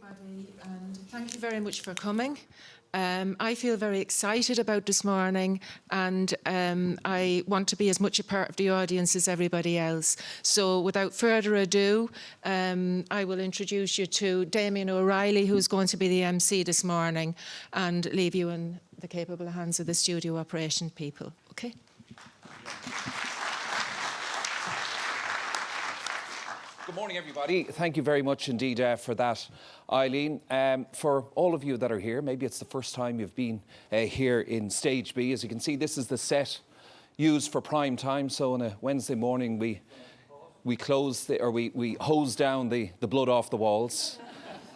everybody, and thank you very much for coming. I feel very excited about this morning, and I want to be as much a part of the audience as everybody else. So without further ado, I will introduce you to Stahel O'Reilly, who's going to be the MC this morning, and leave you in the capable hands of the studio operation people. Okay? Good morning, everybody. Thank you very much indeed for that, Eileen. For all of you that are here, maybe it's the first time you've been here in Stage B. As you can see, this is the set used for prime time. So on a Wednesday morning, we close we hose down the blood off the walls.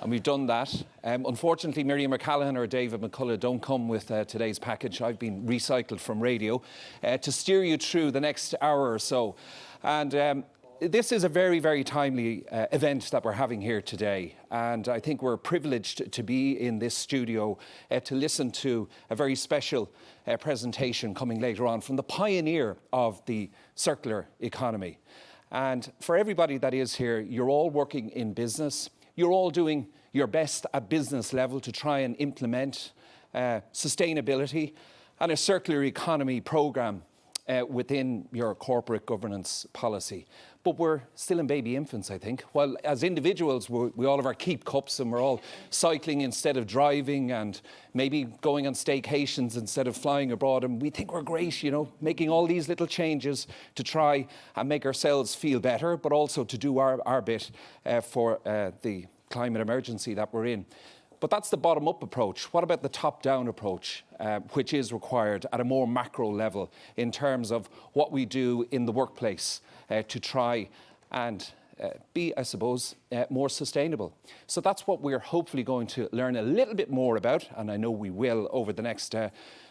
And we've done that. Unfortunately, Miriam McCallaghan or David McCullough don't come with today's package. I've been recycled from radio to steer you through the next hour or so. And this is a very, very timely event that we're having here today. And I think we're privileged to be in this studio to listen to a very special presentation coming later on from the pioneer of the circular economy. And for everybody that is here, you're all working in business. You're all doing your best at business level to try and implement sustainability and a circular economy programme within your corporate governance policy. But we're still in baby infants, I think. While as individuals, we all have our keep cups and we're all cycling instead of driving and maybe going on staycations instead of flying abroad. And we think we're great, you know, making all these little changes to try and make ourselves feel better, but also to do our bit for the climate emergency that we're in. But that's the bottom-up approach. What about the top-down approach, which is required at a more macro level in terms of what we do in the workplace to try and be, I suppose, more sustainable? So that's what we're hopefully going to learn a little bit more about, and I know we will over the next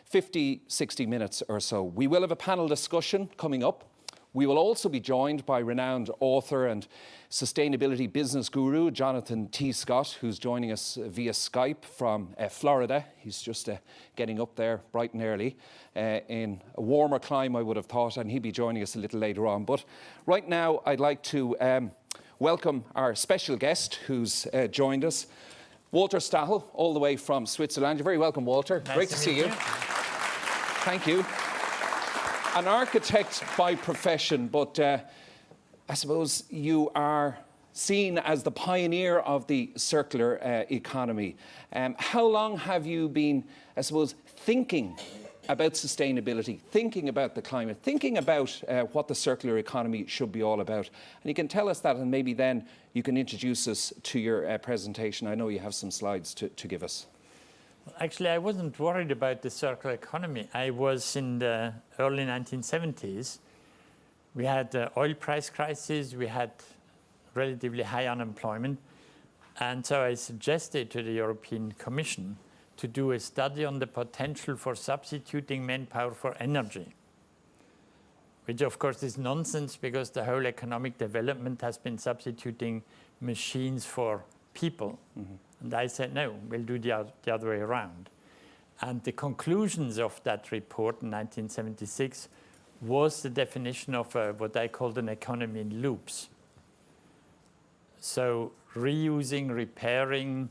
50, 60 minutes or so. We will have a panel discussion coming up. We will also be joined by renowned author and sustainability business guru, Jonathan T. Scott, who's joining us via Skype from Florida. He's just getting up there bright and early in a warmer climate, I would have thought, and he'll be joining us a little later on. But right now, I'd like to welcome our special guest who's joined us, Walter Stahel, all the way from Switzerland. You're very welcome, Walter. Nice Great to see you. Thank you. An architect by profession, but I suppose you are seen as the pioneer of the circular economy. How long have you been, I suppose, thinking about sustainability, thinking about the climate, thinking about what the circular economy should be all about? And you can tell us that, and maybe then you can introduce us to your presentation. I know you have some slides to give us. Actually, I wasn't worried about the circular economy. I was in the early 1970s. We had the oil price crisis. We had relatively high unemployment. And so I suggested to the European Commission to do a study on the potential for substituting manpower for energy, which of course is nonsense because the whole economic development has been substituting machines for people. Mm-hmm. And I said, no, we'll do the other way around. And the conclusions of that report in 1976 was the definition of what I called an economy in loops. So reusing, repairing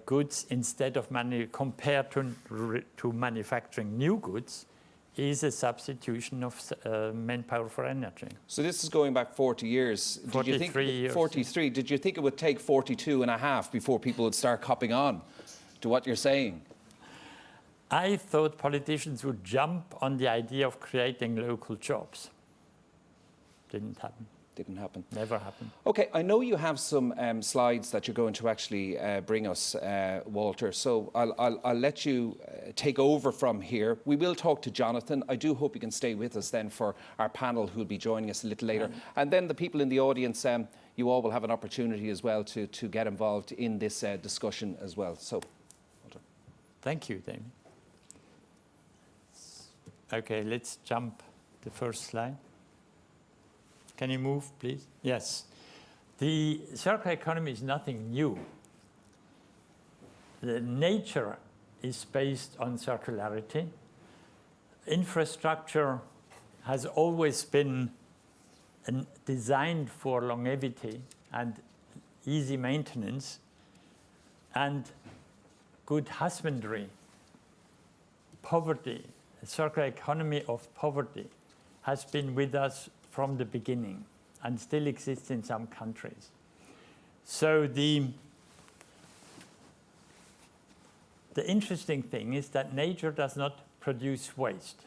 goods instead of compared to manufacturing new goods is a substitution of manpower for energy. So this is going back 40 years. 43 years. 43. Did you think it would take 42 and a half before people would start copping on to what you're saying? I thought politicians would jump on the idea of creating local jobs. Didn't happen. Didn't happen. Never happened. Okay, I know you have some slides that you're going to actually bring us, Walter. So I'll let you take over from here. We will talk to Jonathan. I do hope you can stay with us then for our panel who will be joining us a little later. And then the people in the audience, you all will have an opportunity as well to get involved in this discussion as well. So, Walter. Thank you, Damien. Okay, let's jump the first slide. Can you move, please? Yes. The circular economy is nothing new. The nature is based on circularity. Infrastructure has always been designed for longevity and easy maintenance. and good husbandry, poverty, a circular economy of poverty has been with us from the beginning and still exists in some countries. So the interesting thing is that nature does not produce waste,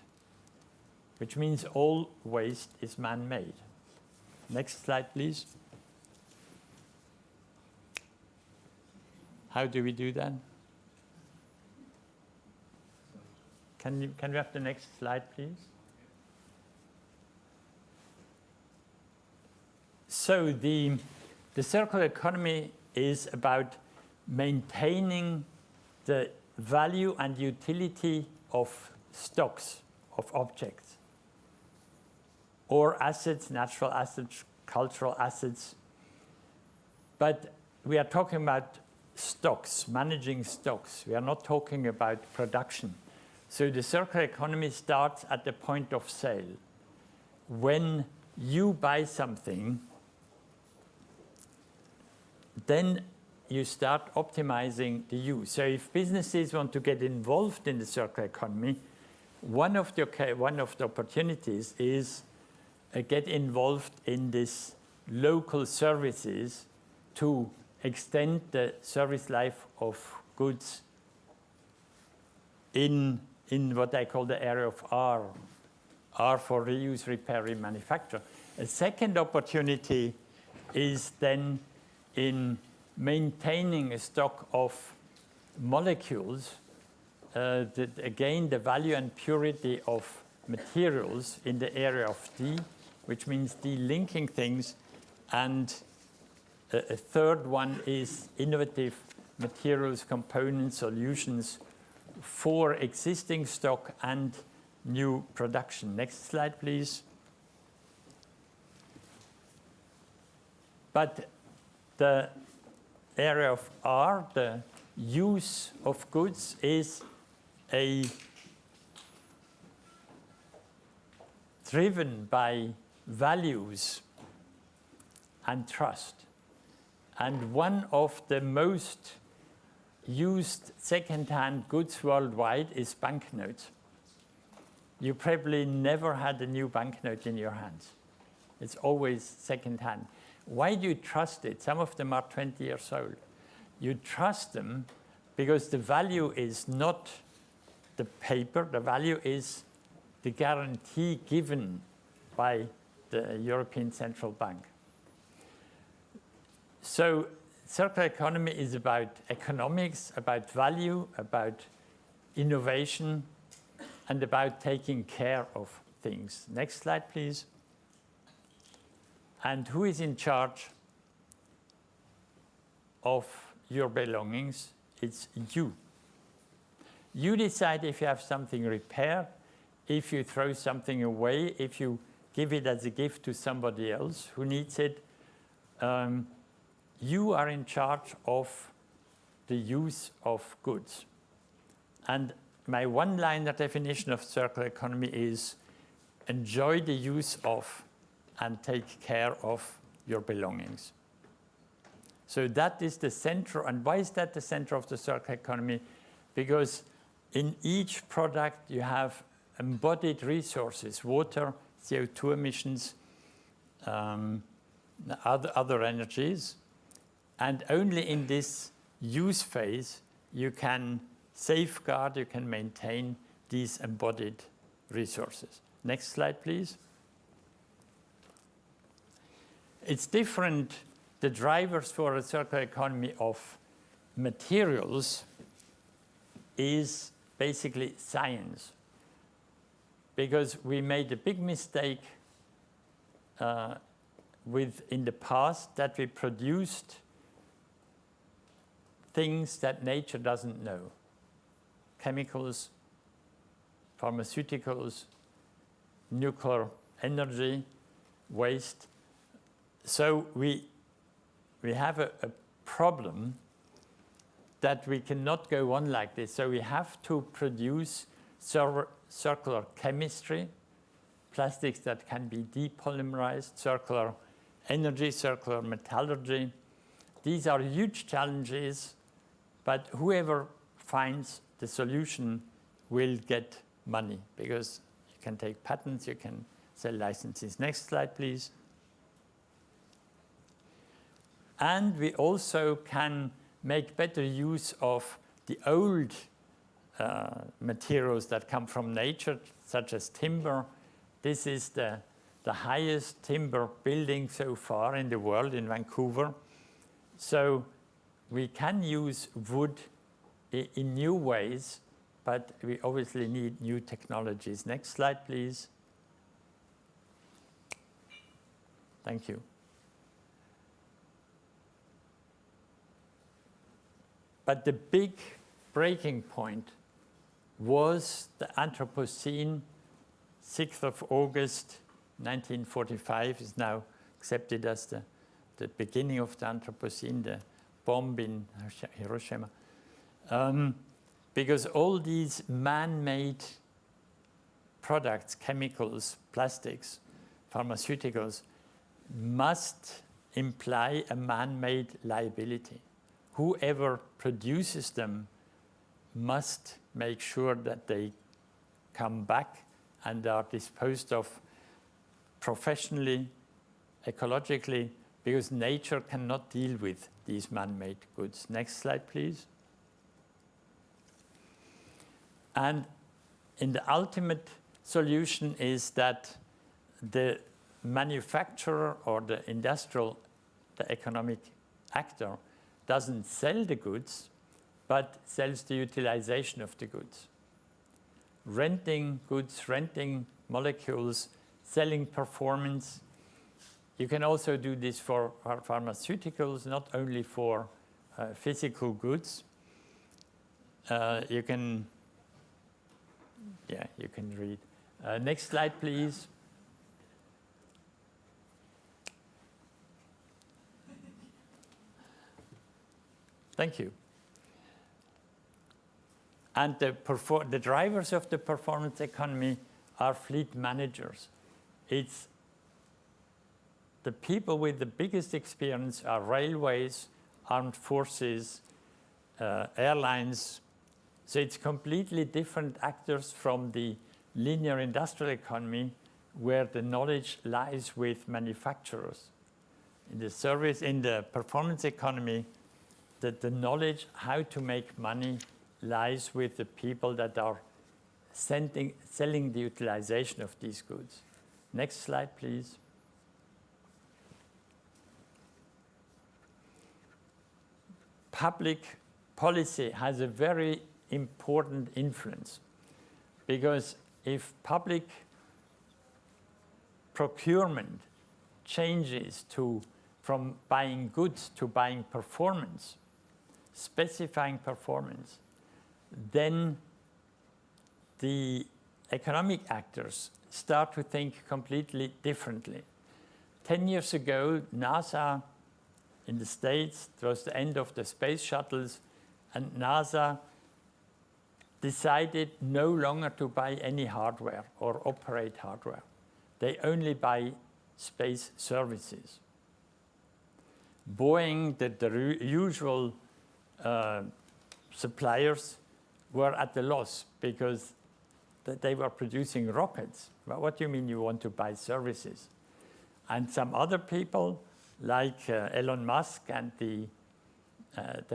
which means all waste is man-made. Next slide, please. How do we do that? Can we have the next slide, please? So the circular economy is about maintaining the value and utility of stocks, of objects, or assets, natural assets, cultural assets. But we are talking about stocks, managing stocks. We are not talking about production. So the circular economy starts at the point of sale. When you buy something, then you start optimizing the use. So if businesses want to get involved in the circular economy, one of the opportunities is get involved in this local services to extend the service life of goods in what I call the area of R. R for reuse, repair, remanufacture. A second opportunity is then in maintaining a stock of molecules, again, the value and purity of materials in the area of D, which means delinking things. And a third one is innovative materials, components, solutions for existing stock and new production. Next slide, please. But the area of R, the use of goods, is driven by values and trust. And one of the most used second-hand goods worldwide is banknotes. You probably never had a new banknote in your hands. It's always second-hand. Why do you trust it? Some of them are 20 years old. You trust them because the value is not the paper. The value is the guarantee given by the European Central Bank. So circular economy is about economics, about value, about innovation, and about taking care of things. Next slide, please. And who is in charge of your belongings? It's you. You decide if you have something repaired, if you throw something away, if you give it as a gift to somebody else who needs it. You are in charge of the use of goods. And my one-liner definition of circular economy is enjoy the use of and take care of your belongings. So that is the center. And why is that the center of the circular economy? Because in each product you have embodied resources, water, CO2 emissions, other energies. And only in this use phase you can safeguard, you can maintain these embodied resources. Next slide, please. It's different. The drivers for a circular economy of materials is basically science. Because we made a big mistake in the past that we produced things that nature doesn't know. Chemicals, pharmaceuticals, nuclear energy, waste. So we have a problem that we cannot go on like this. So we have to produce circular chemistry, plastics that can be depolymerized, circular energy, circular metallurgy. These are huge challenges But whoever finds the solution will get money, because you can take patents, you can sell licenses. Next slide, please. And we also can make better use of the old materials that come from nature, such as timber. This is the highest timber building so far in the world, in Vancouver. So we can use wood in new ways, but we obviously need new technologies. Next slide, please. Thank you. But the big breaking point was the Anthropocene. 6th of August 1945 is now accepted as the beginning of the Anthropocene, the bomb in Hiroshima. Because all these man-made products, chemicals, plastics, pharmaceuticals, must imply a man-made liability. Whoever produces them must make sure that they come back and are disposed of professionally, ecologically, because nature cannot deal with these man-made goods. Next slide, please. And in the ultimate solution is that the manufacturer or the industrial, the economic actor, doesn't sell the goods, but sells the utilization of the goods. Renting goods, renting molecules, selling performance. You can also do this for pharmaceuticals, not only for physical goods. You can read. Next slide, please. Thank you. And the drivers of the performance economy are fleet managers. It's the people with the biggest experience are railways, armed forces, airlines. So it's completely different actors from the linear industrial economy, where the knowledge lies with manufacturers. In the performance economy, the knowledge how to make money lies with the people that are selling the utilization of these goods. Next slide, please. Public policy has a very important influence, because if public procurement changes from buying goods to buying performance, specifying performance, then the economic actors start to think completely differently. 10 years ago, NASA in the States, it was the end of the space shuttles, and NASA decided no longer to buy any hardware or operate hardware. They only buy space services. Boeing, the usual suppliers, were at a loss because they were producing rockets. Well, what do you mean you want to buy services? And some other people, like Elon Musk and the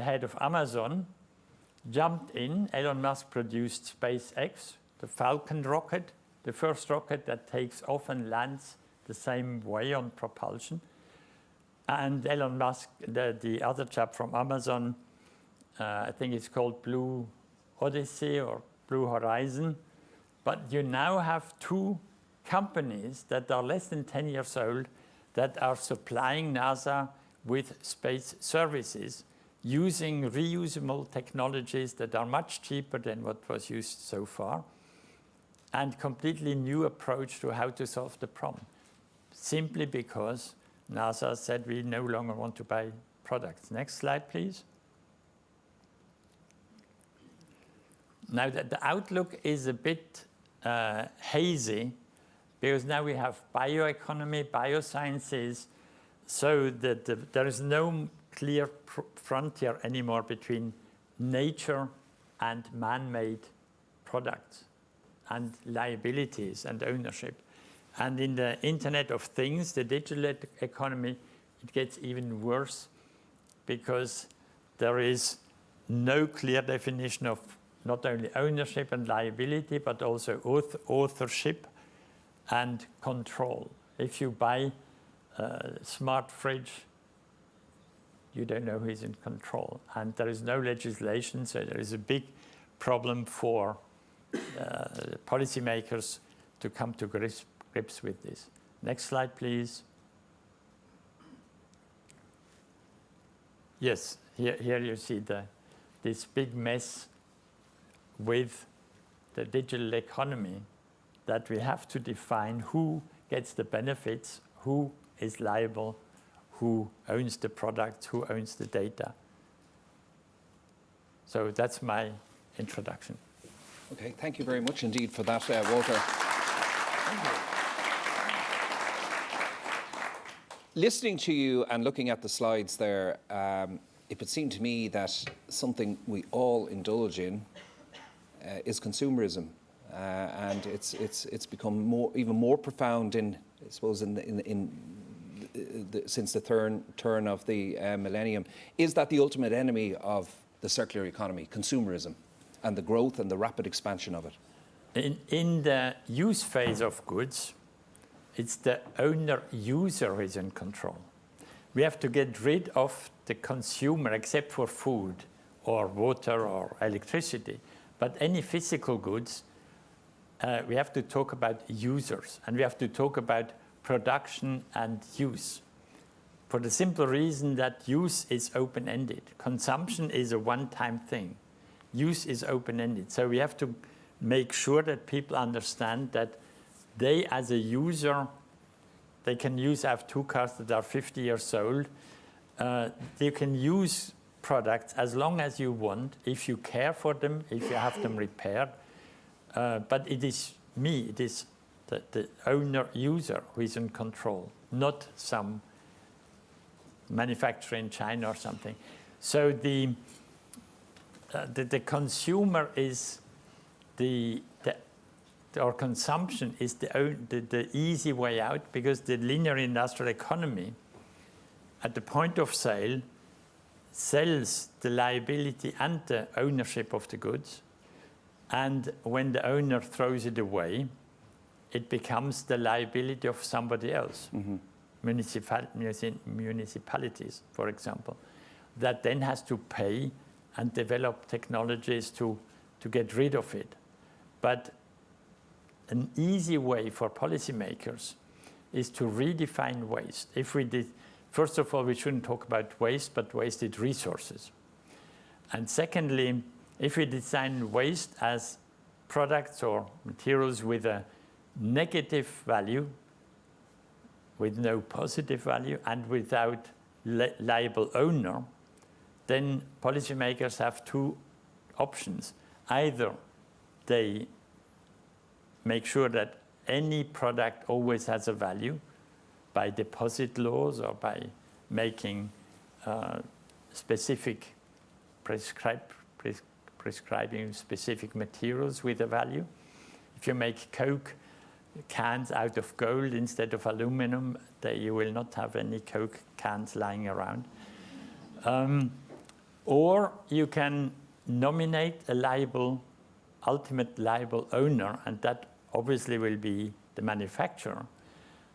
head of Amazon, jumped in. Elon Musk produced SpaceX, the Falcon rocket, the first rocket that takes off and lands the same way on propulsion. And Elon Musk, the other chap from Amazon, I think it's called Blue Odyssey or Blue Horizon. But you now have two companies that are less than 10 years old that are supplying NASA with space services using reusable technologies that are much cheaper than what was used so far, and completely new approach to how to solve the problem, simply because NASA said we no longer want to buy products. Next slide, please. Now, the outlook is a bit hazy, because now we have bioeconomy, biosciences, so that there is no clear frontier anymore between nature and man-made products and liabilities and ownership. And in the Internet of Things, the digital economy, it gets even worse because there is no clear definition of not only ownership and liability, but also authorship and control. If you buy a smart fridge, you don't know who's in control. And there is no legislation, so there is a big problem for policymakers to come to grips with this. Next slide, please. Yes, here you see this big mess with the digital economy, that we have to define who gets the benefits, who is liable, who owns the product, who owns the data. So that's my introduction. Okay, thank you very much indeed for that, Walter. Listening to you and looking at the slides there, it would seem to me that something we all indulge in is consumerism, and it's become even more profound in, I suppose, since the turn of the millennium. Is that the ultimate enemy of the circular economy, consumerism, and the growth and the rapid expansion of it? In the use phase of goods, it's the owner-user who is in control. We have to get rid of the consumer, except for food or water or electricity. But any physical goods, we have to talk about users, and we have to talk about production and use, for the simple reason that use is open-ended. Consumption is a one-time thing. Use is open-ended. So we have to make sure that people understand that they, as a user, they can use, I have 2 cars that are 50 years old. You can use products as long as you want, if you care for them, if you have them repaired. But it is me, it is the owner-user who is in control, not some manufacturer in China or something. So the consumer is or consumption is the easy way out, because the linear industrial economy, at the point of sale, sells the liability and the ownership of the goods. And when the owner throws it away, it becomes the liability of somebody else. Mm-hmm. Municipalities, for example, that then has to pay and develop technologies to get rid of it. But an easy way for policymakers is to redefine waste. First of all, we shouldn't talk about waste, but wasted resources. And secondly, if we design waste as products or materials with a negative value, with no positive value, and without liable owner, then policymakers have 2 options. Either they make sure that any product always has a value by deposit laws or by making prescribing specific materials with a value. If you make Coke cans out of gold instead of aluminum, you will not have any Coke cans lying around. Or you can nominate a ultimate liable owner, and that obviously will be the manufacturer.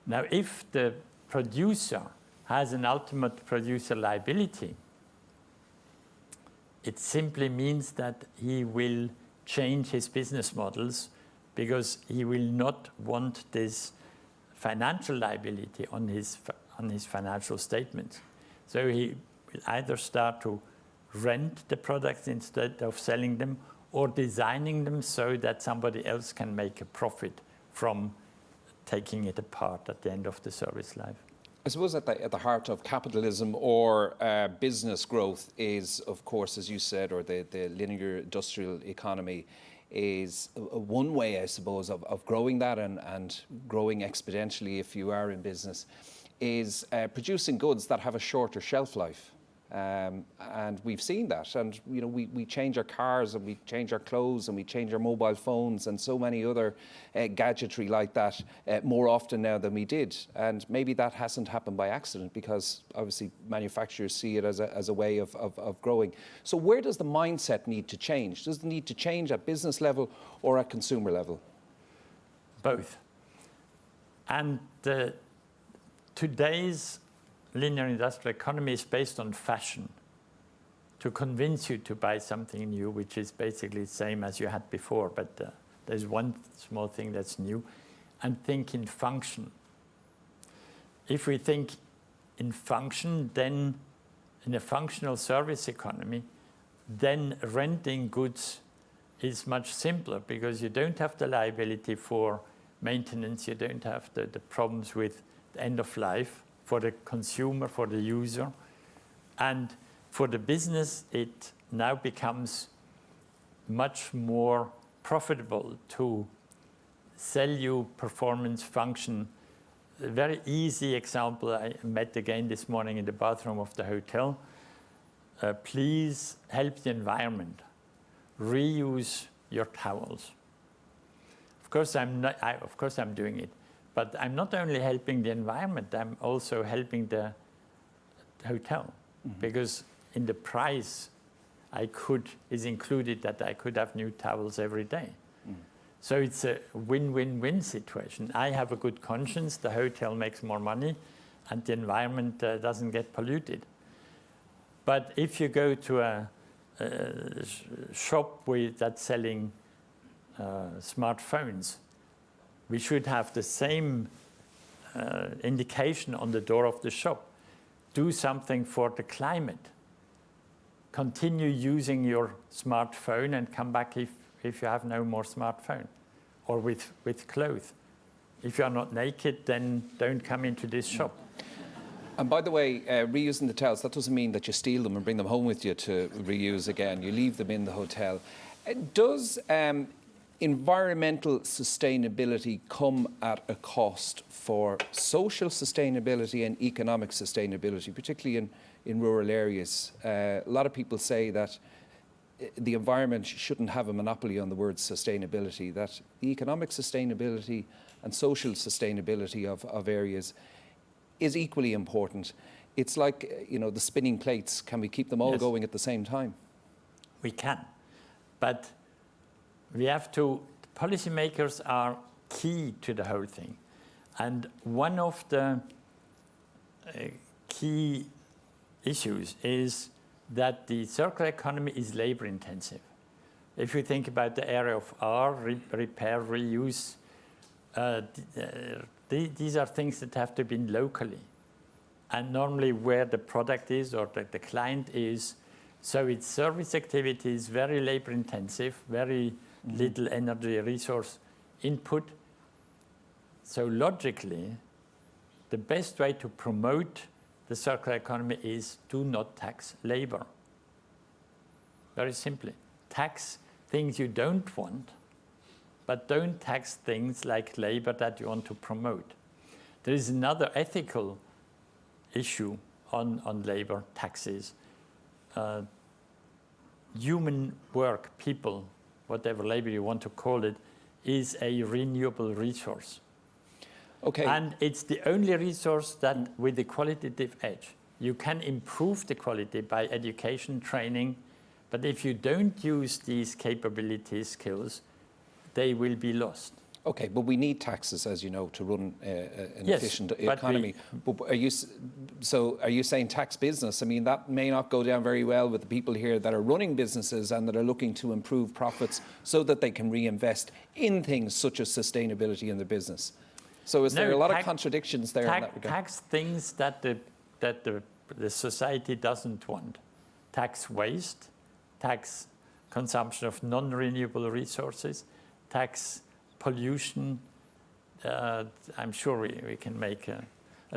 Now, if the producer has an ultimate producer liability, it simply means that he will change his business models, because he will not want this financial liability on his financial statements. So he will either start to rent the products instead of selling them, or designing them so that somebody else can make a profit from taking it apart at the end of the service life. I suppose at the heart of capitalism or business growth is, of course, as you said, or the linear industrial economy is one way, I suppose, of growing that and growing exponentially if you are in business, is producing goods that have a shorter shelf life. And we've seen that. And, you know, we change our cars and we change our clothes and we change our mobile phones and so many other gadgetry like that more often now than we did. And maybe that hasn't happened by accident, because obviously manufacturers see it as a way of growing. So where does the mindset need to change? Does it need to change at business level or at consumer level? Both. And today's linear industrial economy is based on fashion, to convince you to buy something new, which is basically the same as you had before, but there's one small thing that's new, and think in function. If we think in function, then in a functional service economy, then renting goods is much simpler, because you don't have the liability for maintenance, you don't have the problems with the end of life for the consumer, for the user. And for the business, it now becomes much more profitable to sell you performance function. A very easy example I met again this morning in the bathroom of the hotel. Please help the environment. Reuse your towels. Of course, I'm doing it. But I'm not only helping the environment, I'm also helping the hotel. Mm-hmm. Because in the price is included that I could have new towels every day. Mm. So it's a win-win-win situation. I have a good conscience, the hotel makes more money, and the environment doesn't get polluted. But if you go to a shop that's selling smartphones, we should have the same indication on the door of the shop. Do something for the climate. Continue using your smartphone and come back if you have no more smartphone, or with clothes. If you are not naked, then don't come into this shop. And by the way, reusing the towels, that doesn't mean that you steal them and bring them home with you to reuse again. You leave them in the hotel. Does environmental sustainability come at a cost for social sustainability and economic sustainability, particularly in rural areas? A lot of people say that the environment shouldn't have a monopoly on the word sustainability, that the economic sustainability and social sustainability of areas is equally important. It's like, you know, the spinning plates. Can we keep them all going at the same time? We can, but we have to, policymakers are key to the whole thing. And one of the key issues is that the circular economy is labor intensive. If you think about the area of R, repair, reuse, these are things that have to be locally. And normally where the product is or the client is, so its service activity is very labor intensive, very little energy resource input. So logically, the best way to promote the circular economy is do not tax labor. Very simply. Tax things you don't want, but don't tax things like labor that you want to promote. There is another ethical issue on labor taxes. Human work, people, whatever labor you want to call it, is a renewable resource. Okay. And it's the only resource that with the qualitative edge. You can improve the quality by education, training, but if you don't use these capabilities, skills, they will be lost. Okay, but we need taxes, as you know, to run an efficient economy. But are you saying tax business? I mean, that may not go down very well with the people here that are running businesses and that are looking to improve profits so that they can reinvest in things such as sustainability in the business. So is there a lot of contradictions there in that regard? Tax things that the society doesn't want. Tax waste, tax consumption of non-renewable resources, tax pollution. I'm sure we can make a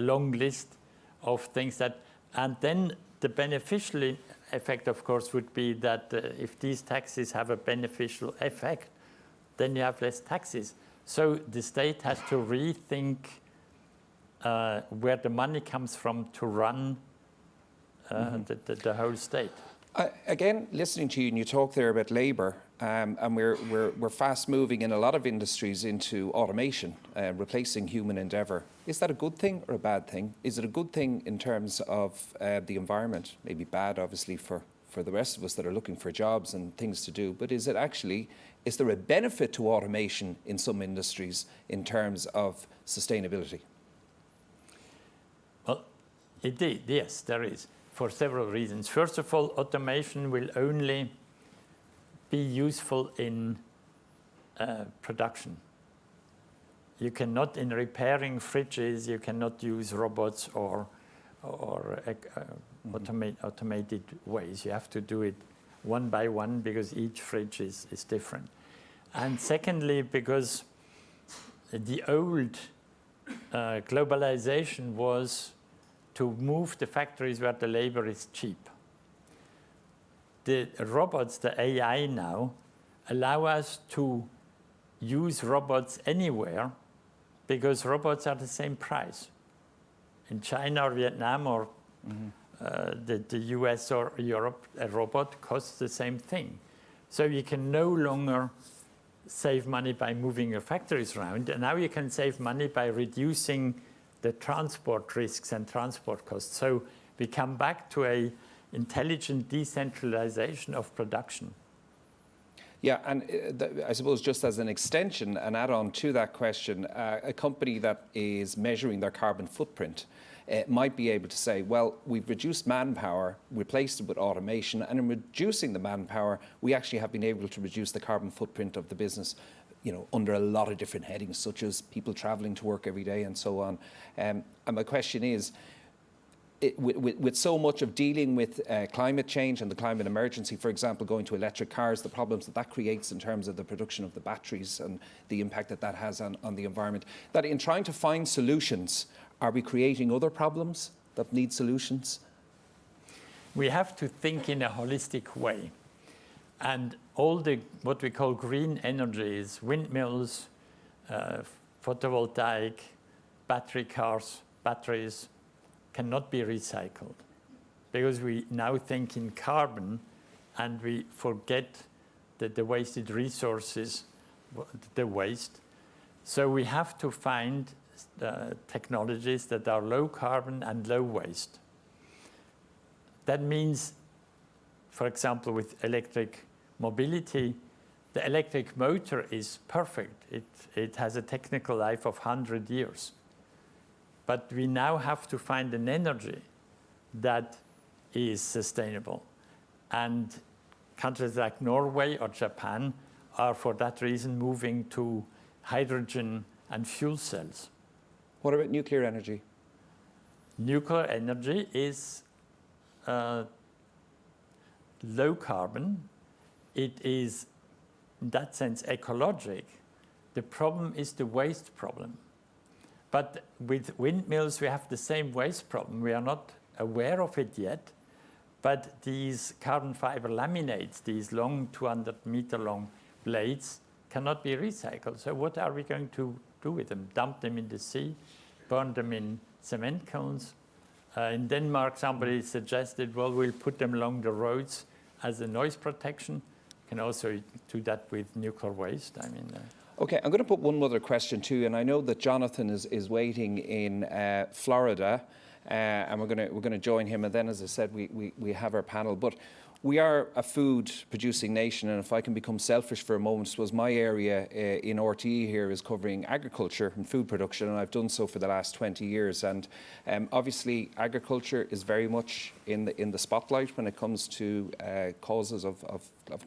long list of things that, and then the beneficial effect, of course, would be that if these taxes have a beneficial effect, then you have less taxes. So the state has to rethink where the money comes from to run the whole state. Again, listening to you, and you talk there about labour, and we're fast moving in a lot of industries into automation, replacing human endeavour. Is that a good thing or a bad thing? Is it a good thing in terms of the environment? Maybe bad, obviously, for the rest of us that are looking for jobs and things to do. But is there a benefit to automation in some industries in terms of sustainability? Well, indeed, yes, there is, for several reasons. First of all, automation will only be useful in production. You cannot, in repairing fridges, you cannot use robots or automated ways. You have to do it one by one because each fridge is different. And secondly, because the old globalization was to move the factories where the labor is cheap. The robots, the AI now, allow us to use robots anywhere because robots are the same price. In China or Vietnam or the US or Europe, a robot costs the same thing. So you can no longer save money by moving your factories around, and now you can save money by reducing the transport risks and transport costs. So we come back to a intelligent decentralization of production. Yeah, and I suppose just as an extension, an add-on to that question, a company that is measuring their carbon footprint might be able to say, well, we've reduced manpower, replaced it with automation, and in reducing the manpower, we actually have been able to reduce the carbon footprint of the business, you know, under a lot of different headings, such as people travelling to work every day and so on. And my question is, with so much of dealing with climate change and the climate emergency, for example, going to electric cars, the problems that creates in terms of the production of the batteries and the impact that has on the environment, that in trying to find solutions, are we creating other problems that need solutions? We have to think in a holistic way. And all the what we call green energies, windmills, photovoltaic, battery cars, batteries, cannot be recycled because we now think in carbon and we forget that the wasted resources, the waste. So we have to find technologies that are low carbon and low waste. That means, for example, with electric mobility, the electric motor is perfect. It has a technical life of 100 years. But we now have to find an energy that is sustainable. And countries like Norway or Japan are, for that reason, moving to hydrogen and fuel cells. What about nuclear energy? Nuclear energy is low carbon. It is, in that sense, ecologic. The problem is the waste problem. But with windmills, we have the same waste problem. We are not aware of it yet, but these carbon fiber laminates, these long 200-meter long blades, cannot be recycled. So what are we going to do with them? Dump them in the sea, burn them in cement kilns? In Denmark, somebody suggested, well, we'll put them along the roads as a noise protection. You can also do that with nuclear waste. I mean. Okay, I'm going to put one other question too, and I know that Jonathan is waiting in Florida, and we're going to join him. And then, as I said, we have our panel. But we are a food-producing nation, and if I can become selfish for a moment, I suppose my area in RTE here is covering agriculture and food production, and I've done so for the last 20 years. And obviously, agriculture is very much in the spotlight when it comes to causes of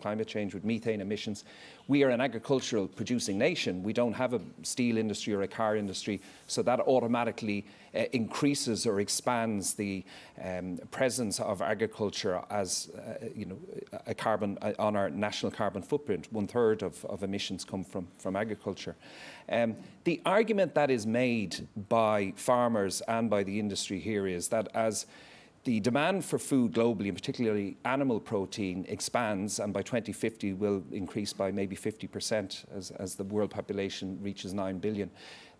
climate change with methane emissions. We are an agricultural producing nation. We don't have a steel industry or a car industry, so that automatically increases or expands the presence of agriculture as a carbon on our national carbon footprint. 1/3 of emissions come from agriculture. The argument that is made by farmers and by the industry here is that as the demand for food globally, and particularly animal protein, expands, and by 2050 will increase by maybe 50% as the world population reaches 9 billion,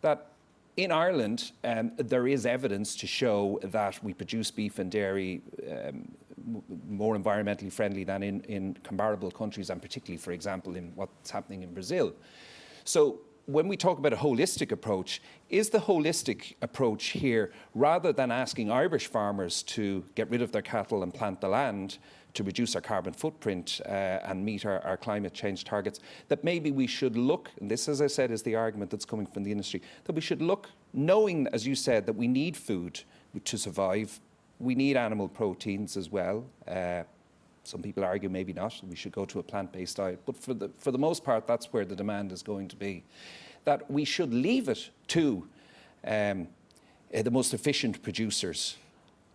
that In Ireland, there is evidence to show that we produce beef and dairy more environmentally friendly than in comparable countries, and particularly, for example, in what's happening in Brazil. So when we talk about a holistic approach, is the holistic approach here, rather than asking Irish farmers to get rid of their cattle and plant the land to reduce our carbon footprint and meet our climate change targets, that maybe we should look, and this, as I said, is the argument that's coming from the industry, that we should look, knowing, as you said, that we need food to survive, we need animal proteins as well. Some people argue maybe not, we should go to a plant-based diet, but for the most part, that's where the demand is going to be. That we should leave it to the most efficient producers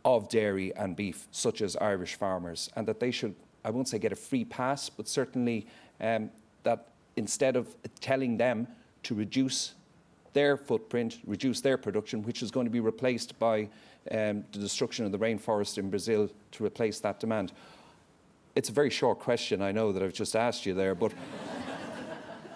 of dairy and beef, such as Irish farmers, and that they should, I won't say get a free pass, but certainly that instead of telling them to reduce their footprint, reduce their production, which is going to be replaced by the destruction of the rainforest in Brazil to replace that demand. It's a very short question, I know, that I've just asked you there, but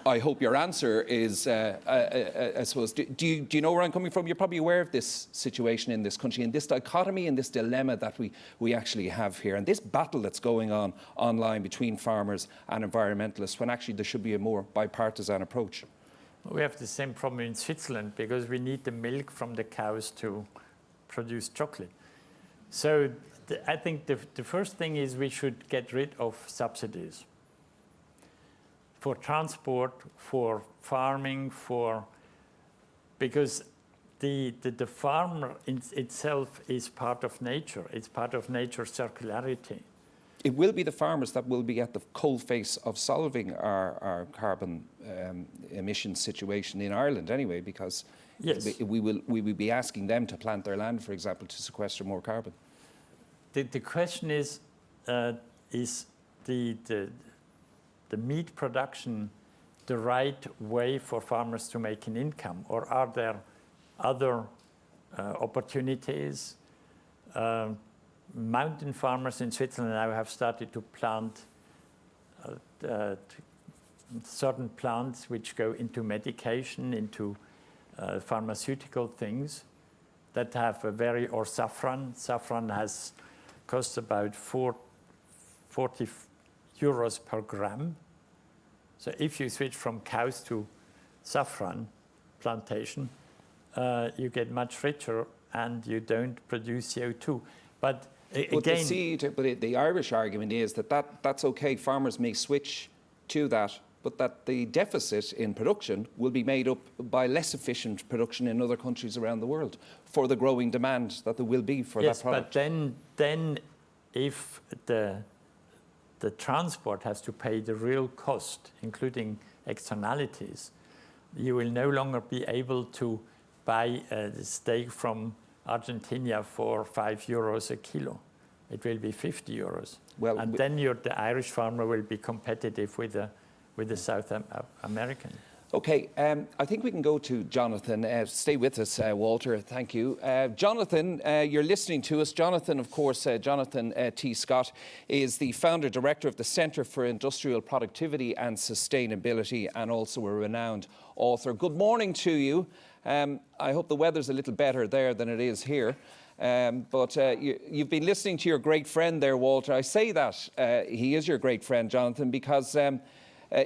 I hope your answer is, I suppose, do you know where I'm coming from? You're probably aware of this situation in this country, and this dichotomy and this dilemma that we actually have here, and this battle that's going on online between farmers and environmentalists, when actually there should be a more bipartisan approach. We have the same problem in Switzerland because we need the milk from the cows to produce chocolate. So I think the first thing is we should get rid of subsidies for transport, for farming, because the farmer itself is part of nature. It's part of nature's circularity. It will be the farmers that will be at the coalface of solving our carbon emissions situation in Ireland anyway, because yes, we will be asking them to plant their land, for example, to sequester more carbon. The question is the meat production the right way for farmers to make an income, or are there other opportunities? Mountain farmers in Switzerland now have started to plant certain plants which go into medication, into pharmaceutical things that have a very, or saffron. Saffron has cost about 40 euros per gram. So if you switch from cows to saffron plantation, you get much richer and you don't produce CO2. But again, the Irish argument is that's okay, farmers may switch to that, but that the deficit in production will be made up by less efficient production in other countries around the world for the growing demand that there will be for that product. Yes, but then if the transport has to pay the real cost, including externalities, you will no longer be able to buy a steak from Argentina for 5 euros a kilo. It will be 50 euros. Well, and then the Irish farmer will be competitive with the South American. Okay, I think we can go to Jonathan. Stay with us, Walter. Thank you. Jonathan, you're listening to us. Jonathan, of course, Jonathan T. Scott is the founder director of the Centre for Industrial Productivity and Sustainability, and also a renowned author. Good morning to you. I hope the weather's a little better there than it is here. But you've been listening to your great friend there, Walter. I say that he is your great friend, Jonathan, because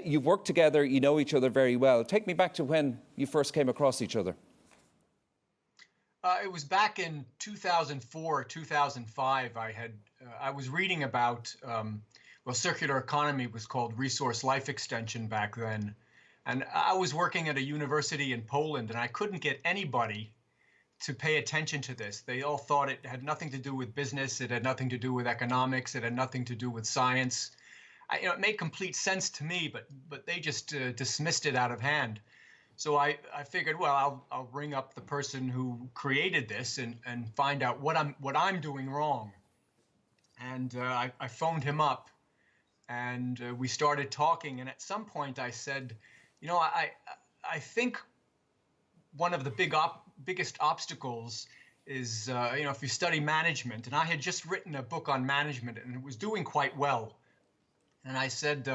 you've worked together, you know each other very well. Take me back to when you first came across each other. It was back in 2004, 2005. I was reading about, circular economy was called resource life extension back then. And I was working at a university in Poland, and I couldn't get anybody to pay attention to this. They all thought it had nothing to do with business, it had nothing to do with economics, it had nothing to do with science. It made complete sense to me, but they just dismissed it out of hand. So I figured, well, I'll ring up the person who created this and find out what I'm doing wrong. And I phoned him up, and we started talking. And at some point, I said, I think one of the biggest obstacles is, if you study management, and I had just written a book on management, and it was doing quite well. And I said,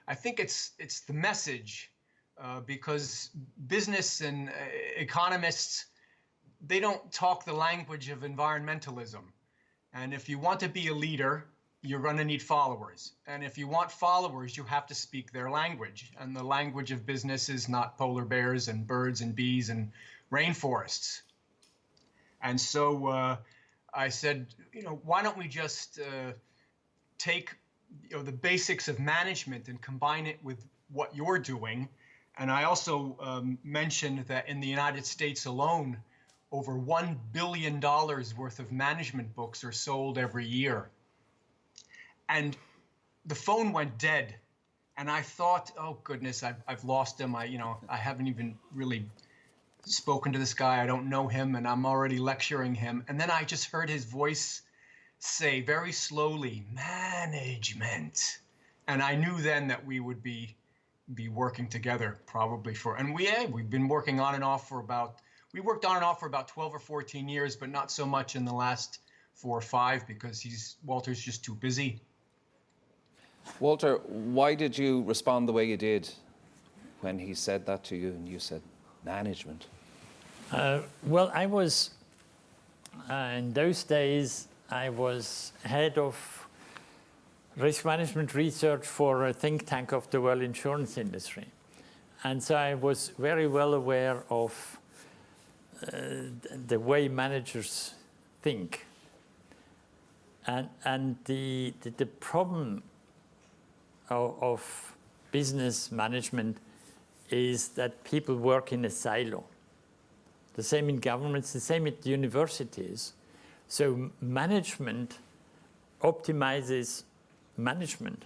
I think it's the message because business and economists, they don't talk the language of environmentalism. And if you want to be a leader, you're going to need followers. And if you want followers, you have to speak their language. And the language of business is not polar bears and birds and bees and rainforests. And so I said, why don't we just take the basics of management and combine it with what you're doing. And I also mentioned that in the United States alone, over $1 billion worth of management books are sold every year. And the phone went dead. And I thought, oh goodness, I've lost him. I haven't even really spoken to this guy. I don't know him, and I'm already lecturing him. And then I just heard his voice say very slowly, management. And I knew then that we would be working together probably and we've been working on and off we worked on and off for about 12 or 14 years, but not so much in the last 4 or 5 because Walter's just too busy. Walter, why did you respond the way you did when he said that to you and you said management? Well, I was, in those days, I was head of risk management research for a think tank of the world insurance industry. And so I was very well aware of the way managers think. And the problem of business management is that people work in a silo. The same in governments, the same at universities. So management optimizes management.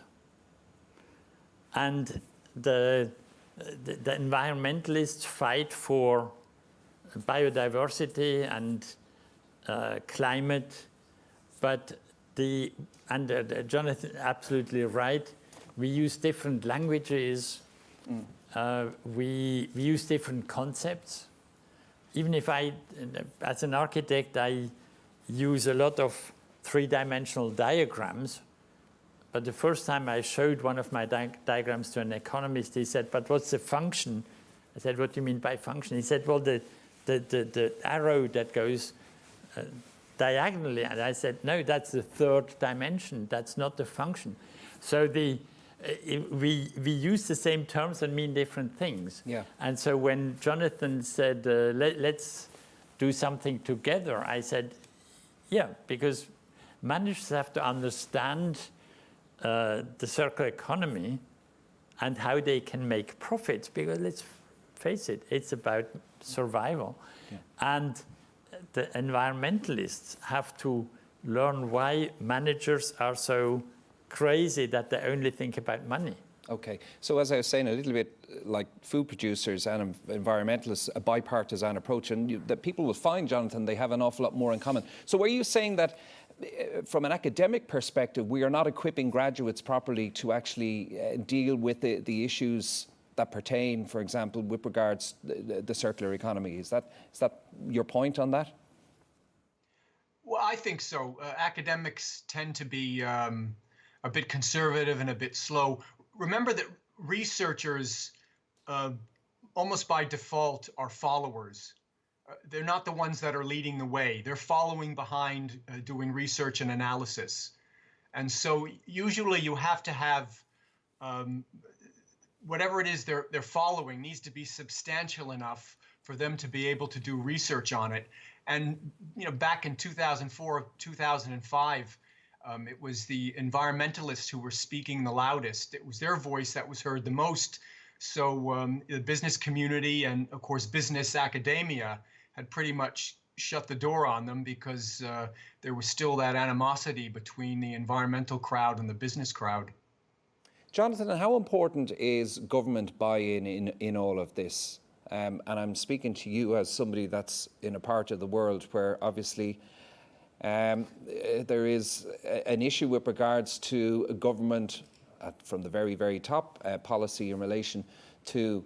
And the environmentalists fight for biodiversity and climate, but Jonathan absolutely right. We use different languages. We use different concepts. Even if as an architect, I use a lot of 3-dimensional diagrams. But the first time I showed one of my diagrams to an economist, he said, but what's the function? I said, what do you mean by function? He said, well, the arrow that goes diagonally. And I said, no, that's the 3rd dimension. That's not the function. So we use the same terms and mean different things. Yeah. And so when Jonathan said, let's do something together, I said, yeah, because managers have to understand the circular economy and how they can make profits, because let's face it, it's about survival. Yeah. And the environmentalists have to learn why managers are so crazy that they only think about money. Okay, so as I was saying, a little bit like food producers and environmentalists, a bipartisan approach, and that people will find, Jonathan, they have an awful lot more in common. So were you saying that from an academic perspective, we are not equipping graduates properly to actually deal with the issues that pertain, for example, with regards to the circular economy? Is that your point on that? Well, I think so. Academics tend to be a bit conservative and a bit slow. Remember that researchers, almost by default, are followers. They're not the ones that are leading the way. They're following behind, doing research and analysis. And so usually you have to have whatever it is they're following needs to be substantial enough for them to be able to do research on it. And back in 2004, 2005, it was the environmentalists who were speaking the loudest. It was their voice that was heard the most. So the business community and, of course, business academia had pretty much shut the door on them because there was still that animosity between the environmental crowd and the business crowd. Jonathan, how important is government buy-in in all of this? And I'm speaking to you as somebody that's in a part of the world where obviously there is an issue with regards to government from the very, very top policy in relation to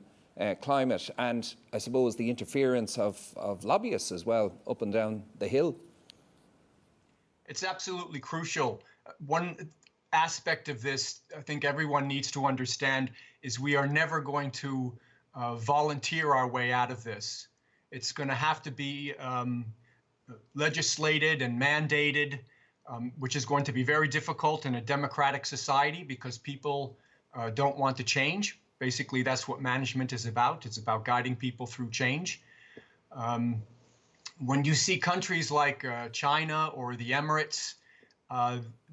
climate, and I suppose the interference of lobbyists as well up and down the hill. It's absolutely crucial. One aspect of this I think everyone needs to understand is we are never going to volunteer our way out of this. It's going to have to be legislated and mandated, which is going to be very difficult in a democratic society because people don't want to change. Basically, that's what management is about. It's about guiding people through change. When you see countries like China or the Emirates,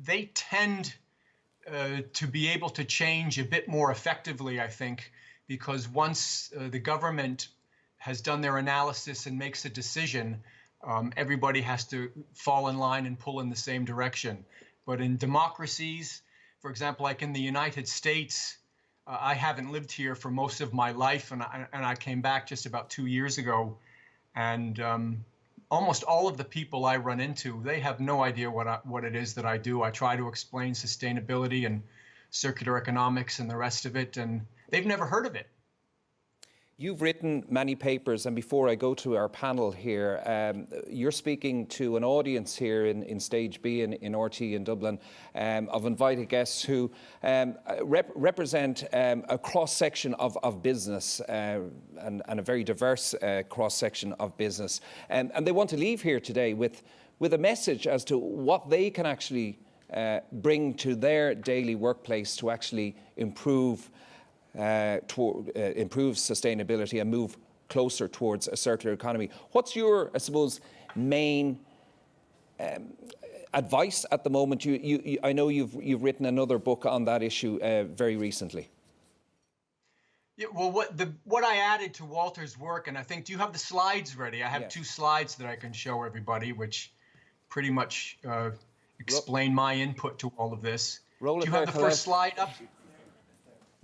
they tend to be able to change a bit more effectively, I think, because once the government has done their analysis and makes a decision, everybody has to fall in line and pull in the same direction. But in democracies, for example, like in the United States, I haven't lived here for most of my life, and I came back just about 2 years ago, and almost all of the people I run into, they have no idea what it is that I do. I try to explain sustainability and circular economics and the rest of it, and they've never heard of it. You've written many papers, and before I go to our panel here, you're speaking to an audience here in Stage B in RTE in Dublin of invited guests who represent a cross-section of business and a very diverse cross-section of business. And they want to leave here today with a message as to what they can actually bring to their daily workplace to actually improve sustainability and move closer towards a circular economy. What's your, I suppose, main advice at the moment? I know you've written another book on that issue very recently. Yeah, well, what I added to Walter's work, and I think, do you have the slides ready? I have Yes. 2 slides that I can show everybody, which pretty much explain my input to all of this. Roll it Do you have there, the first slide up?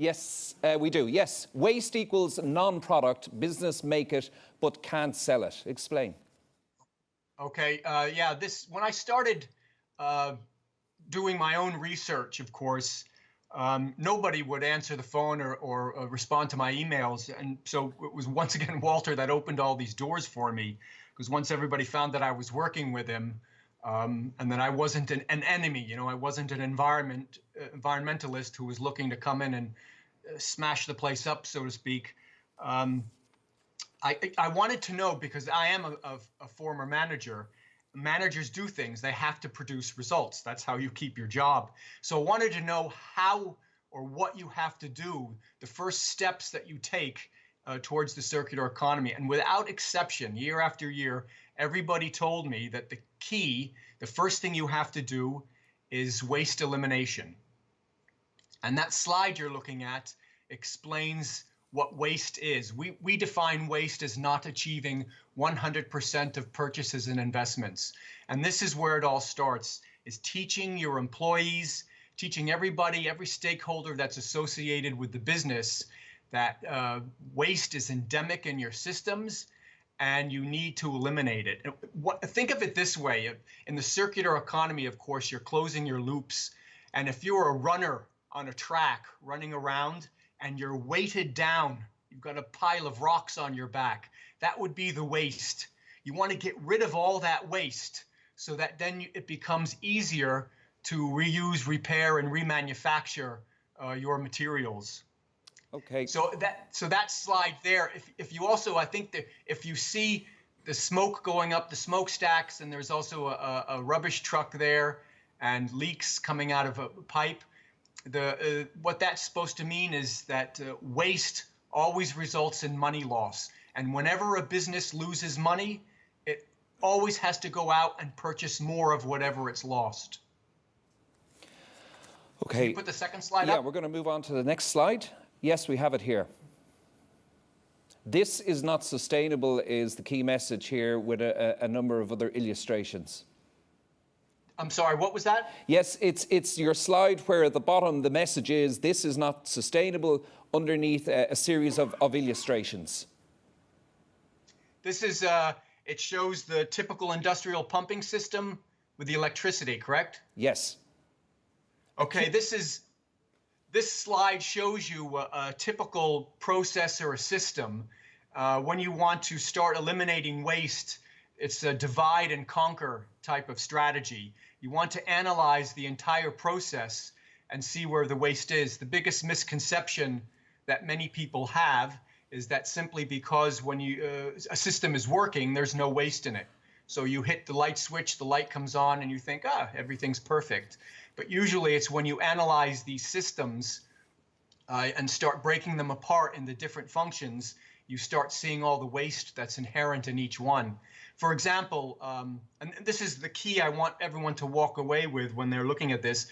Yes, we do. Yes, waste equals non-product. Business make it, but can't sell it. Explain. Okay. Yeah. When I started doing my own research, of course, nobody would answer the phone or respond to my emails, and so it was once again Walter that opened all these doors for me. Because once everybody found that I was working with him, and that I wasn't an enemy, you know, I wasn't an environmentalist who was looking to come in and smash the place up, so to speak. I wanted to know, because I am a former manager. Managers do things. They have to produce results. That's how you keep your job. So I wanted to know how or what you have to do, the first steps that you take towards the circular economy. And without exception, year after year, everybody told me that the first thing you have to do is waste elimination. And that slide you're looking at explains what waste is. We define waste as not achieving 100% of purchases and investments. And this is where it all starts, is teaching your employees, teaching everybody, every stakeholder that's associated with the business that waste is endemic in your systems and you need to eliminate it. Think of it this way. In the circular economy, of course, you're closing your loops. And if you're a runner on a track running around and you're weighted down, you've got a pile of rocks on your back, that would be the waste. You want to get rid of all that waste so that then it becomes easier to reuse, repair, and remanufacture your materials. Okay. So that slide there, if you also, I think that if you see the smoke going up the smokestacks, and there's also a rubbish truck there and leaks coming out of a pipe, what that's supposed to mean is that waste always results in money loss. And whenever a business loses money, it always has to go out and purchase more of whatever it's lost. Okay. Can you put the second slide up? Yeah, we're going to move on to the next slide. Yes, we have it here. This is not sustainable is the key message here, with a number of other illustrations. I'm sorry, what was that? Yes, it's your slide where at the bottom the message is this is not sustainable, underneath a series of illustrations. This is, it shows the typical industrial pumping system with the electricity, correct? Yes. Okay, this slide shows you a typical process or a system. When you want to start eliminating waste, it's a divide and conquer type of strategy. You want to analyze the entire process and see where the waste is. The biggest misconception that many people have is that simply because when a system is working, there's no waste in it. So you hit the light switch, the light comes on, and you think, everything's perfect. But usually it's when you analyze these systems and start breaking them apart into different functions, you start seeing all the waste that's inherent in each one. For example, and this is the key I want everyone to walk away with when they're looking at this,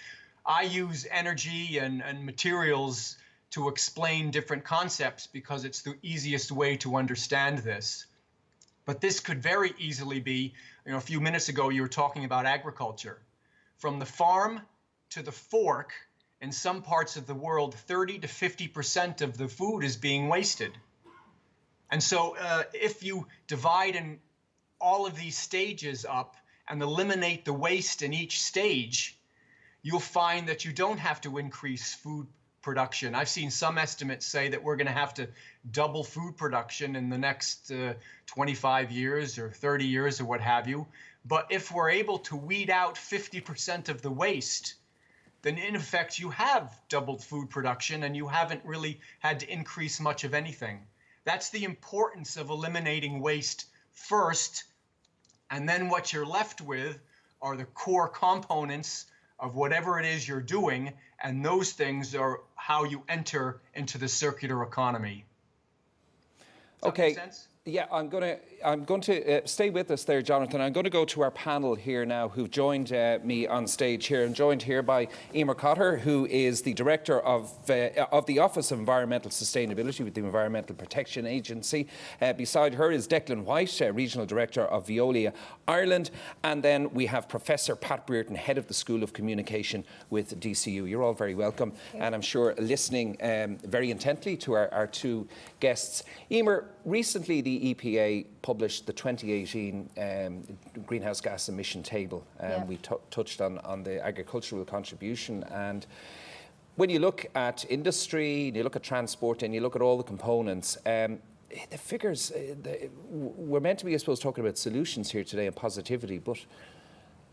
I use energy and materials to explain different concepts because it's the easiest way to understand this. But this could very easily be, a few minutes ago you were talking about agriculture. From the farm to the fork, in some parts of the world, 30 to 50% of the food is being wasted. And so if you divide all of these stages up and eliminate the waste in each stage, you'll find that you don't have to increase food production. I've seen some estimates say that we're going to have to double food production in the next 25 years or 30 years or what have you. But if we're able to weed out 50% of the waste, then in effect you have doubled food production and you haven't really had to increase much of anything. That's the importance of eliminating waste first, and then what you're left with are the core components of whatever it is you're doing, and those things are how you enter into the circular economy. Does that make sense? Yeah, I'm going to stay with us there, Jonathan. I'm going to go to our panel here now, who've joined me on stage here. I'm joined here by Emer Cotter, who is the director of the Office of Environmental Sustainability with the Environmental Protection Agency. Beside her is Declan White, regional director of Veolia Ireland, and then we have Professor Pat Brereton, head of the School of Communication with DCU. You're all very welcome, and I'm sure listening very intently to our two guests. Emer, recently the EPA published the 2018 greenhouse gas emission table. We touched on the agricultural contribution, and when you look at industry, and you look at transport, and you look at all the components, the figures, we're meant to be, I suppose, talking about solutions here today and positivity, but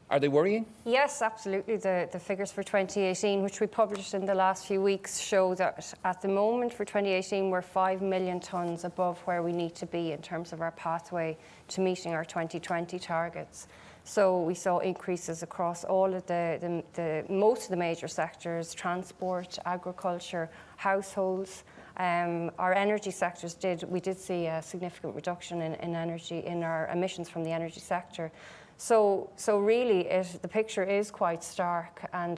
are they worrying? Yes, absolutely. The figures for 2018, which we published in the last few weeks, show that at the moment for 2018, we're 5 million tonnes above where we need to be in terms of our pathway to meeting our 2020 targets. So we saw increases across all of most of the major sectors: transport, agriculture, households. Our energy sectors we did see a significant reduction in our emissions from the energy sector. So really, the picture is quite stark, and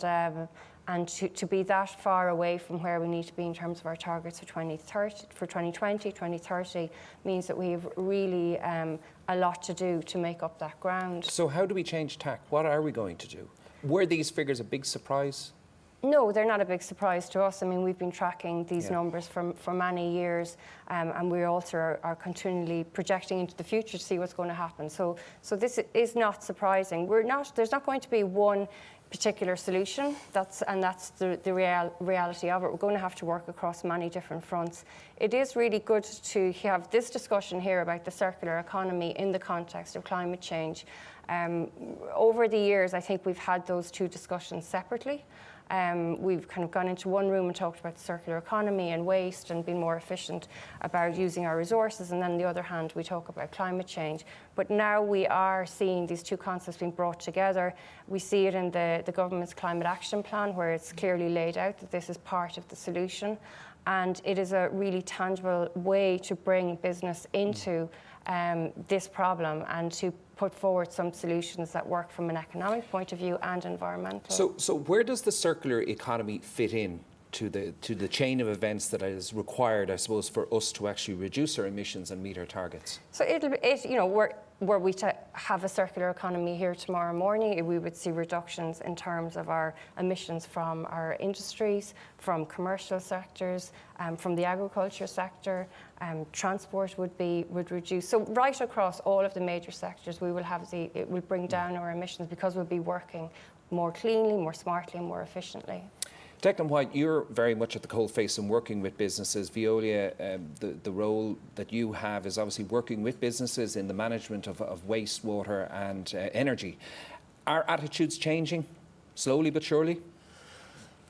to be that far away from where we need to be in terms of our targets for 2020, 2030 means that we have really a lot to do to make up that ground. So how do we change tack? What are we going to do? Were these figures a big surprise? No, they're not a big surprise to us. I mean, we've been tracking these numbers for many years, and we also are continually projecting into the future to see what's going to happen. So this is not surprising. There's not going to be one particular solution. That's the reality of it. We're going to have to work across many different fronts. It is really good to have this discussion here about the circular economy in the context of climate change. Over the years, I think we've had those two discussions separately. We've kind of gone into one room and talked about the circular economy and waste and been more efficient about using our resources, and then on the other hand we talk about climate change. But now we are seeing these two concepts being brought together. We see it in the government's climate action plan, where it's clearly laid out that this is part of the solution, and it is a really tangible way to bring business into this problem and to put forward some solutions that work from an economic point of view and environmental. So where does the circular economy fit in to the chain of events that is required, I suppose, for us to actually reduce our emissions and meet our targets? So were we to have a circular economy here tomorrow morning, we would see reductions in terms of our emissions from our industries, from commercial sectors, from the agriculture sector. Transport would reduce. So right across all of the major sectors, it will bring down our emissions because we'll be working more cleanly, more smartly, and more efficiently. Declan White, you're very much at the coalface and working with businesses. Veolia, the role that you have is obviously working with businesses in the management of wastewater and energy. Are attitudes changing, slowly but surely?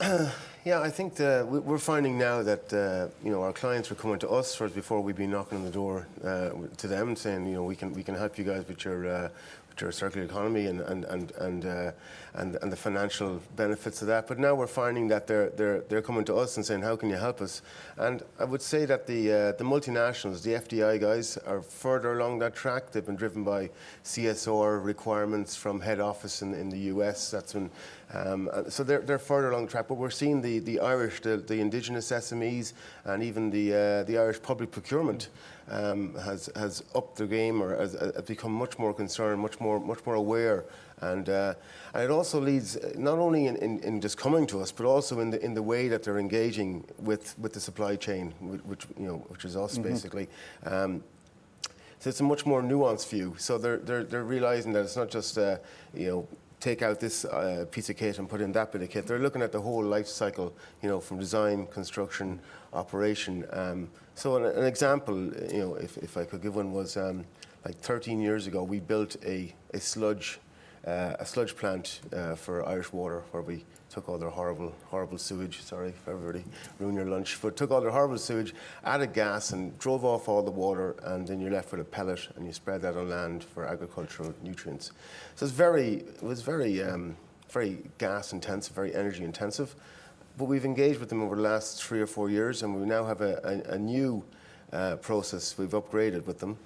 Yeah, I think we're finding now that our clients are coming to us first before we've been knocking on the door to them and saying, we can help you guys with your circular economy and the financial benefits of that. But now we're finding that they're coming to us and saying, how can you help us? And I would say that the multinationals, the FDI guys, are further along that track. They've been driven by CSR requirements from head office in the US. That's been so they're further along the track. But we're seeing the Irish, the indigenous SMEs, and even the Irish public procurement has upped their game, or has become much more concerned, much more aware, and it also leads not only in just coming to us, but also in the way that they're engaging with the supply chain, which is us basically. So it's a much more nuanced view. So they're realising that it's not just take out this piece of kit and put in that bit of kit. They're looking at the whole life cycle, from design, construction, operation. So an example, if I could give one, was like 13 years ago, we built a sludge plant for Irish Water, where we took all their horrible sewage. Sorry if everybody ruined your lunch, but took all their horrible sewage, added gas, and drove off all the water, and then you're left with a pellet, and you spread that on land for agricultural nutrients. So it was very gas intensive, very energy intensive. But we've engaged with them over the last 3 or 4 years, and we now have a new process we've upgraded with them,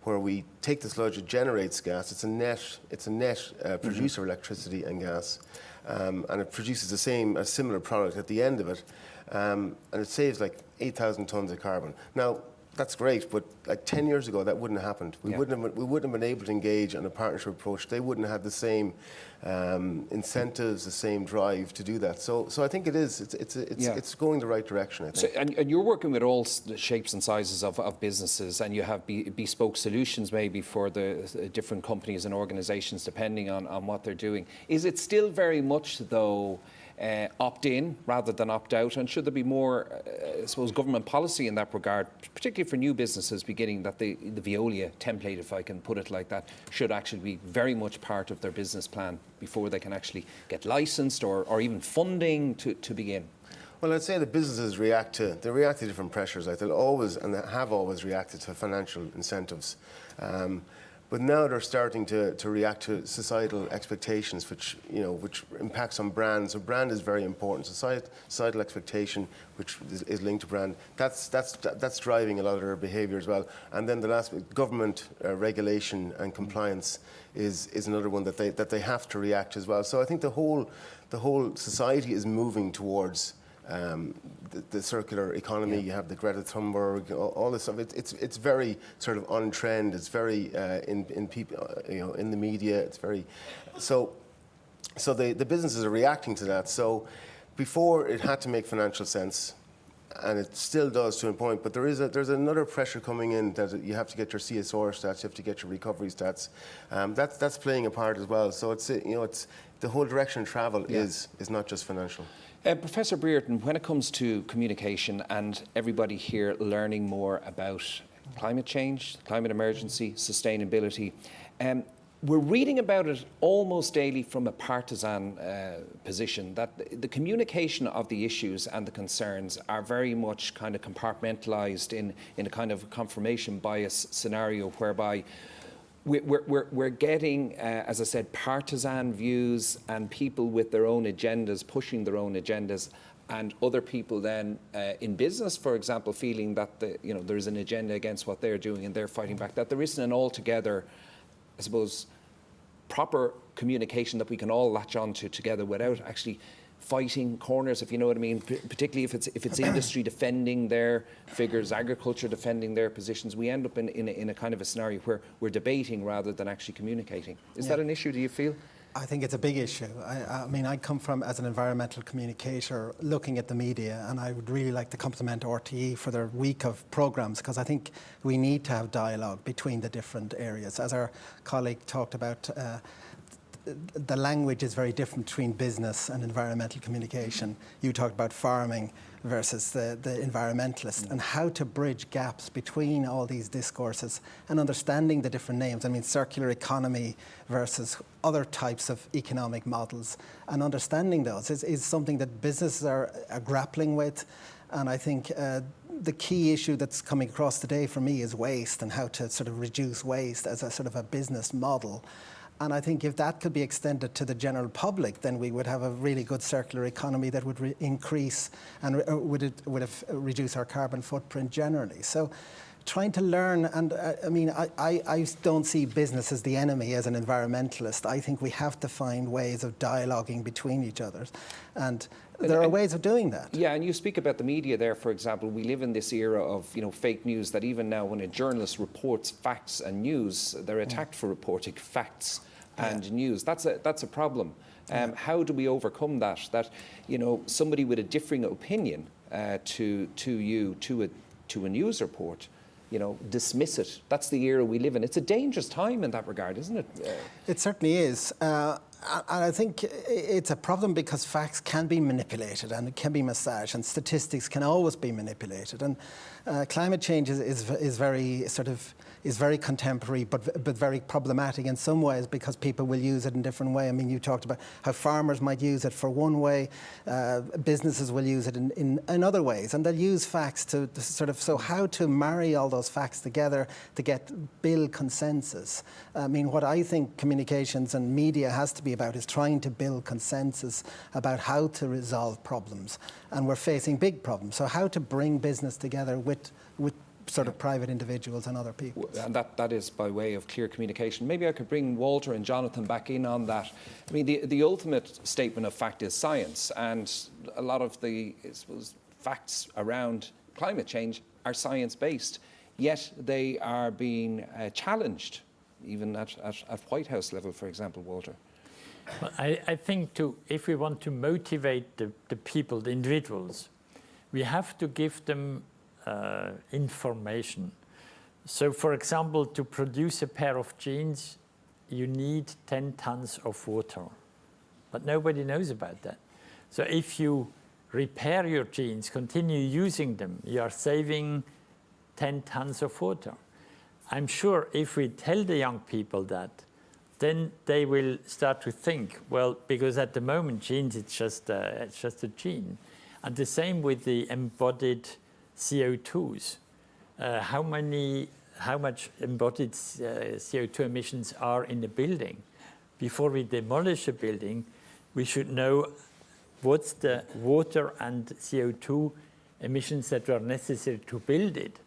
where we take the sludge, it generates gas. It's a net producer of electricity and gas, and it produces a similar product at the end of it, and it saves like 8,000 tons of carbon. Now, that's great, but like 10 years ago, that wouldn't have happened. We wouldn't have been able to engage on a partnership approach. They wouldn't have had the same incentives, the same drive to do that. So I think it's going the right direction, I think. So, and you're working with all shapes and sizes of businesses, and you have bespoke solutions maybe for the different companies and organisations depending on what they're doing. Is it still very much, though, opt-in rather than opt-out? And should there be more, I suppose, government policy in that regard, particularly for new businesses beginning, that the Veolia template, if I can put it like that, should actually be very much part of their business plan before they can actually get licensed or even funding to begin? Well, I'd say the businesses react to different pressures. Like they'll always, and they have always reacted to financial incentives. But now they're starting to react to societal expectations, which impacts on brands. So brand is very important. Societal expectation, which is linked to brand, that's driving a lot of their behaviour as well. And then the last bit, government regulation and compliance is another one that they have to react to as well. So I think the whole society is moving towards the circular economy. Yeah. You have the Greta Thunberg, all this stuff. It's very sort of on trend. It's very in people, in the media. It's very so the businesses are reacting to that. So before it had to make financial sense, and it still does to a point. But there's another pressure coming in that you have to get your CSR stats, you have to get your recovery stats. That's playing a part as well. So it's the whole direction of travel is not just financial. Professor Brereton, when it comes to communication and everybody here learning more about climate change, climate emergency, sustainability, we're reading about it almost daily from a partisan position, that the communication of the issues and the concerns are very much kind of compartmentalised in a kind of confirmation bias scenario whereby we're getting, as I said, partisan views and people with their own agendas, pushing their own agendas, and other people then in business, for example, feeling that there's an agenda against what they're doing and they're fighting back, that there isn't an altogether, I suppose, proper communication that we can all latch on to together without actually fighting corners, if you know what I mean, particularly if it's industry defending their figures, agriculture defending their positions. We end up in a kind of a scenario where we're debating rather than actually communicating. Is that an issue, do you feel? I think it's a big issue. I mean, I come from, as an environmental communicator, looking at the media, and I would really like to compliment RTE for their week of programmes, because I think we need to have dialogue between the different areas. As our colleague talked about, the language is very different between business and environmental communication. You talked about farming versus the environmentalist, and how to bridge gaps between all these discourses and understanding the different names. I mean, circular economy versus other types of economic models, and understanding those is something that businesses are grappling with. And I think the key issue that's coming across today for me is waste, and how to sort of reduce waste as a sort of a business model. And I think if that could be extended to the general public, then we would have a really good circular economy that would increase and would have reduce our carbon footprint generally. So trying to learn, and I mean, I don't see business as the enemy as an environmentalist. I think we have to find ways of dialoguing between each other. And there are ways of doing that. Yeah, and you speak about the media there, for example. We live in this era of, you know, fake news, that even now when a journalist reports facts and news, they're attacked for reporting facts and news. That's a problem. How do we overcome that? That, you know, somebody with a differing opinion to a news report, you know, dismiss it. That's the era we live in. It's a dangerous time in that regard, isn't it? It certainly is. And I think it's a problem because facts can be manipulated and it can be massaged, and statistics can always be manipulated. And climate change is very contemporary, but very problematic in some ways, because people will use it in different ways. I mean, you talked about how farmers might use it for one way, businesses will use it in other ways, and they'll use facts to sort of, so how to marry all those facts together to build consensus. I mean, what I think communications and media has to be about is trying to build consensus about how to resolve problems. And we're facing big problems. So how to bring business together with sort of private individuals and other people. And that is by way of clear communication. Maybe I could bring Walter and Jonathan back in on that. I mean, the ultimate statement of fact is science, and a lot of the, I suppose, facts around climate change are science-based, yet they are being challenged, even at White House level, for example, Walter. Well, I think if we want to motivate the people, the individuals, we have to give them information. So, for example, to produce a pair of jeans, you need 10 tons of water. But nobody knows about that. So if you repair your jeans, continue using them, you are saving 10 tons of water. I'm sure if we tell the young people that, then they will start to think, well, because at the moment, jeans, it's just a jean. And the same with the embodied CO2s. How much embodied CO2 emissions are in the building? Before we demolish a building, we should know what's the water and CO2 emissions that are necessary to build it.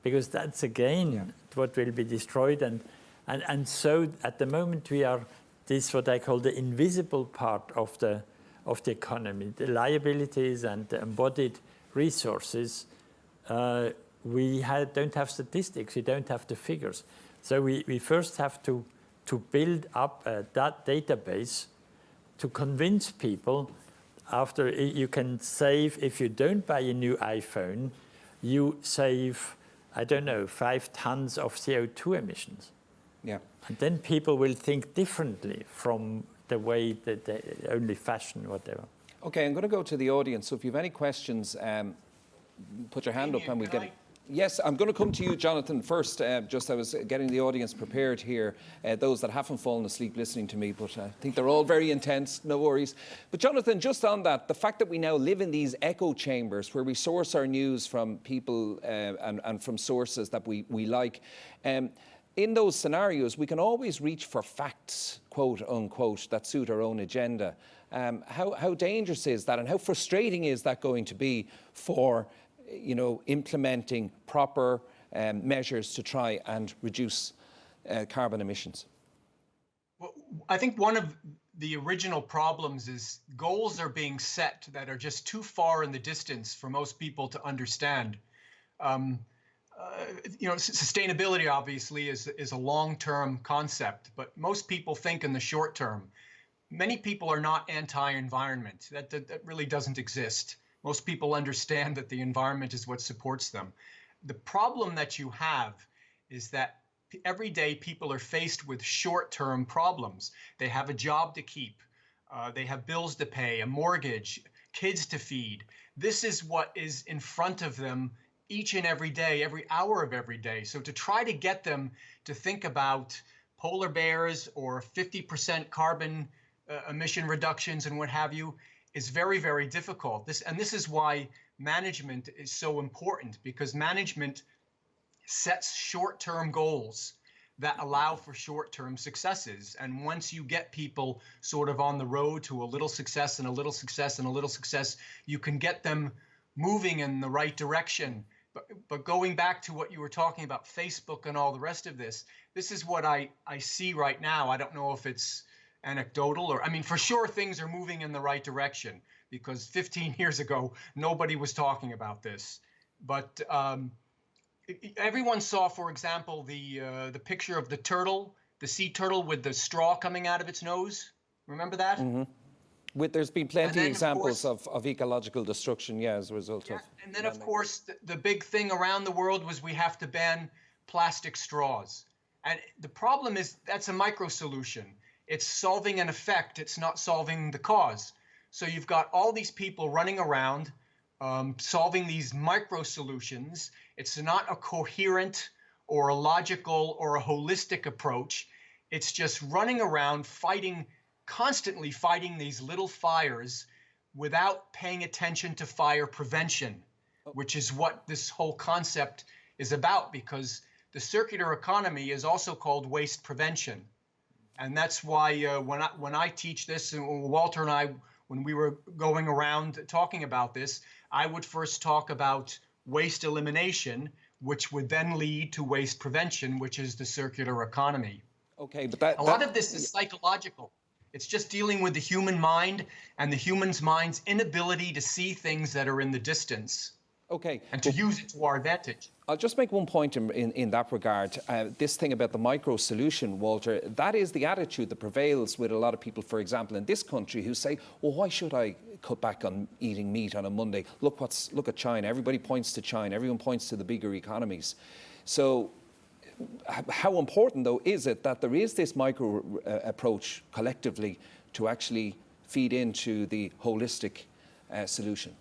Because that's, again, what will be destroyed. And so at the moment we are this, what I call the invisible part of the economy, the liabilities and the embodied resources. We don't have statistics, we don't have the figures. So we first have to build up that database to convince people. After, you can save, if you don't buy a new iPhone, you save, I don't know, 5 tons of CO2 emissions. Yeah. And then people will think differently from the way that they only fashion, whatever. Okay, I'm going to go to the audience. So if you have any questions, put your hand up and we'll get it. Yes, I'm going to come to you, Jonathan, first. I was getting the audience prepared here, those that haven't fallen asleep listening to me, but I think they're all very intense, no worries. But Jonathan, just on that, the fact that we now live in these echo chambers where we source our news from people and from sources that we like, in those scenarios, we can always reach for facts, quote unquote, that suit our own agenda. How dangerous is that, and how frustrating is that going to be for implementing proper measures to try and reduce carbon emissions? Well, I think one of the original problems is goals are being set that are just too far in the distance for most people to understand. Sustainability obviously is a long-term concept, but most people think in the short term. Many people are not anti-environment. That really doesn't exist. Most people understand that the environment is what supports them. The problem that you have is that every day people are faced with short-term problems. They have a job to keep. They have bills to pay, a mortgage, kids to feed. This is what is in front of them each and every day, every hour of every day. So to try to get them to think about polar bears or 50% carbon emission reductions and what have you is very, very difficult. This is why management is so important, because management sets short-term goals that allow for short-term successes. And once you get people sort of on the road to a little success and a little success and a little success, you can get them moving in the right direction. But going back to what you were talking about, Facebook and all the rest of this is what I see right now. I don't know if it's anecdotal or, I mean, for sure things are moving in the right direction, because 15 years ago, nobody was talking about this. But everyone saw, for example, the picture of the turtle, the sea turtle with the straw coming out of its nose. Remember that? Mm-hmm. There's been plenty of examples of of ecological destruction, as a result of. And then, of course, the big thing around the world was we have to ban plastic straws. And the problem is that's a micro solution. It's solving an effect. It's not solving the cause. So you've got all these people running around solving these micro solutions. It's not a coherent or a logical or a holistic approach. It's just running around constantly fighting these little fires without paying attention to fire prevention, which is what this whole concept is about, because the circular economy is also called waste prevention. And that's why when I teach this, and Walter and I, when we were going around talking about this, I would first talk about waste elimination, which would then lead to waste prevention, which is the circular economy. Okay, but a lot of this is psychological. It's just dealing with the human mind and the human's mind's inability to see things that are in the distance. Okay. And to use it to our advantage. I'll just make one point in that regard. This thing about the micro solution, Walter, that is the attitude that prevails with a lot of people, for example, in this country, who say, well, why should I cut back on eating meat on a Monday? Look at China. Everybody points to China. Everyone points to the bigger economies. So how important, though, is it that there is this micro approach collectively to actually feed into the holistic solution?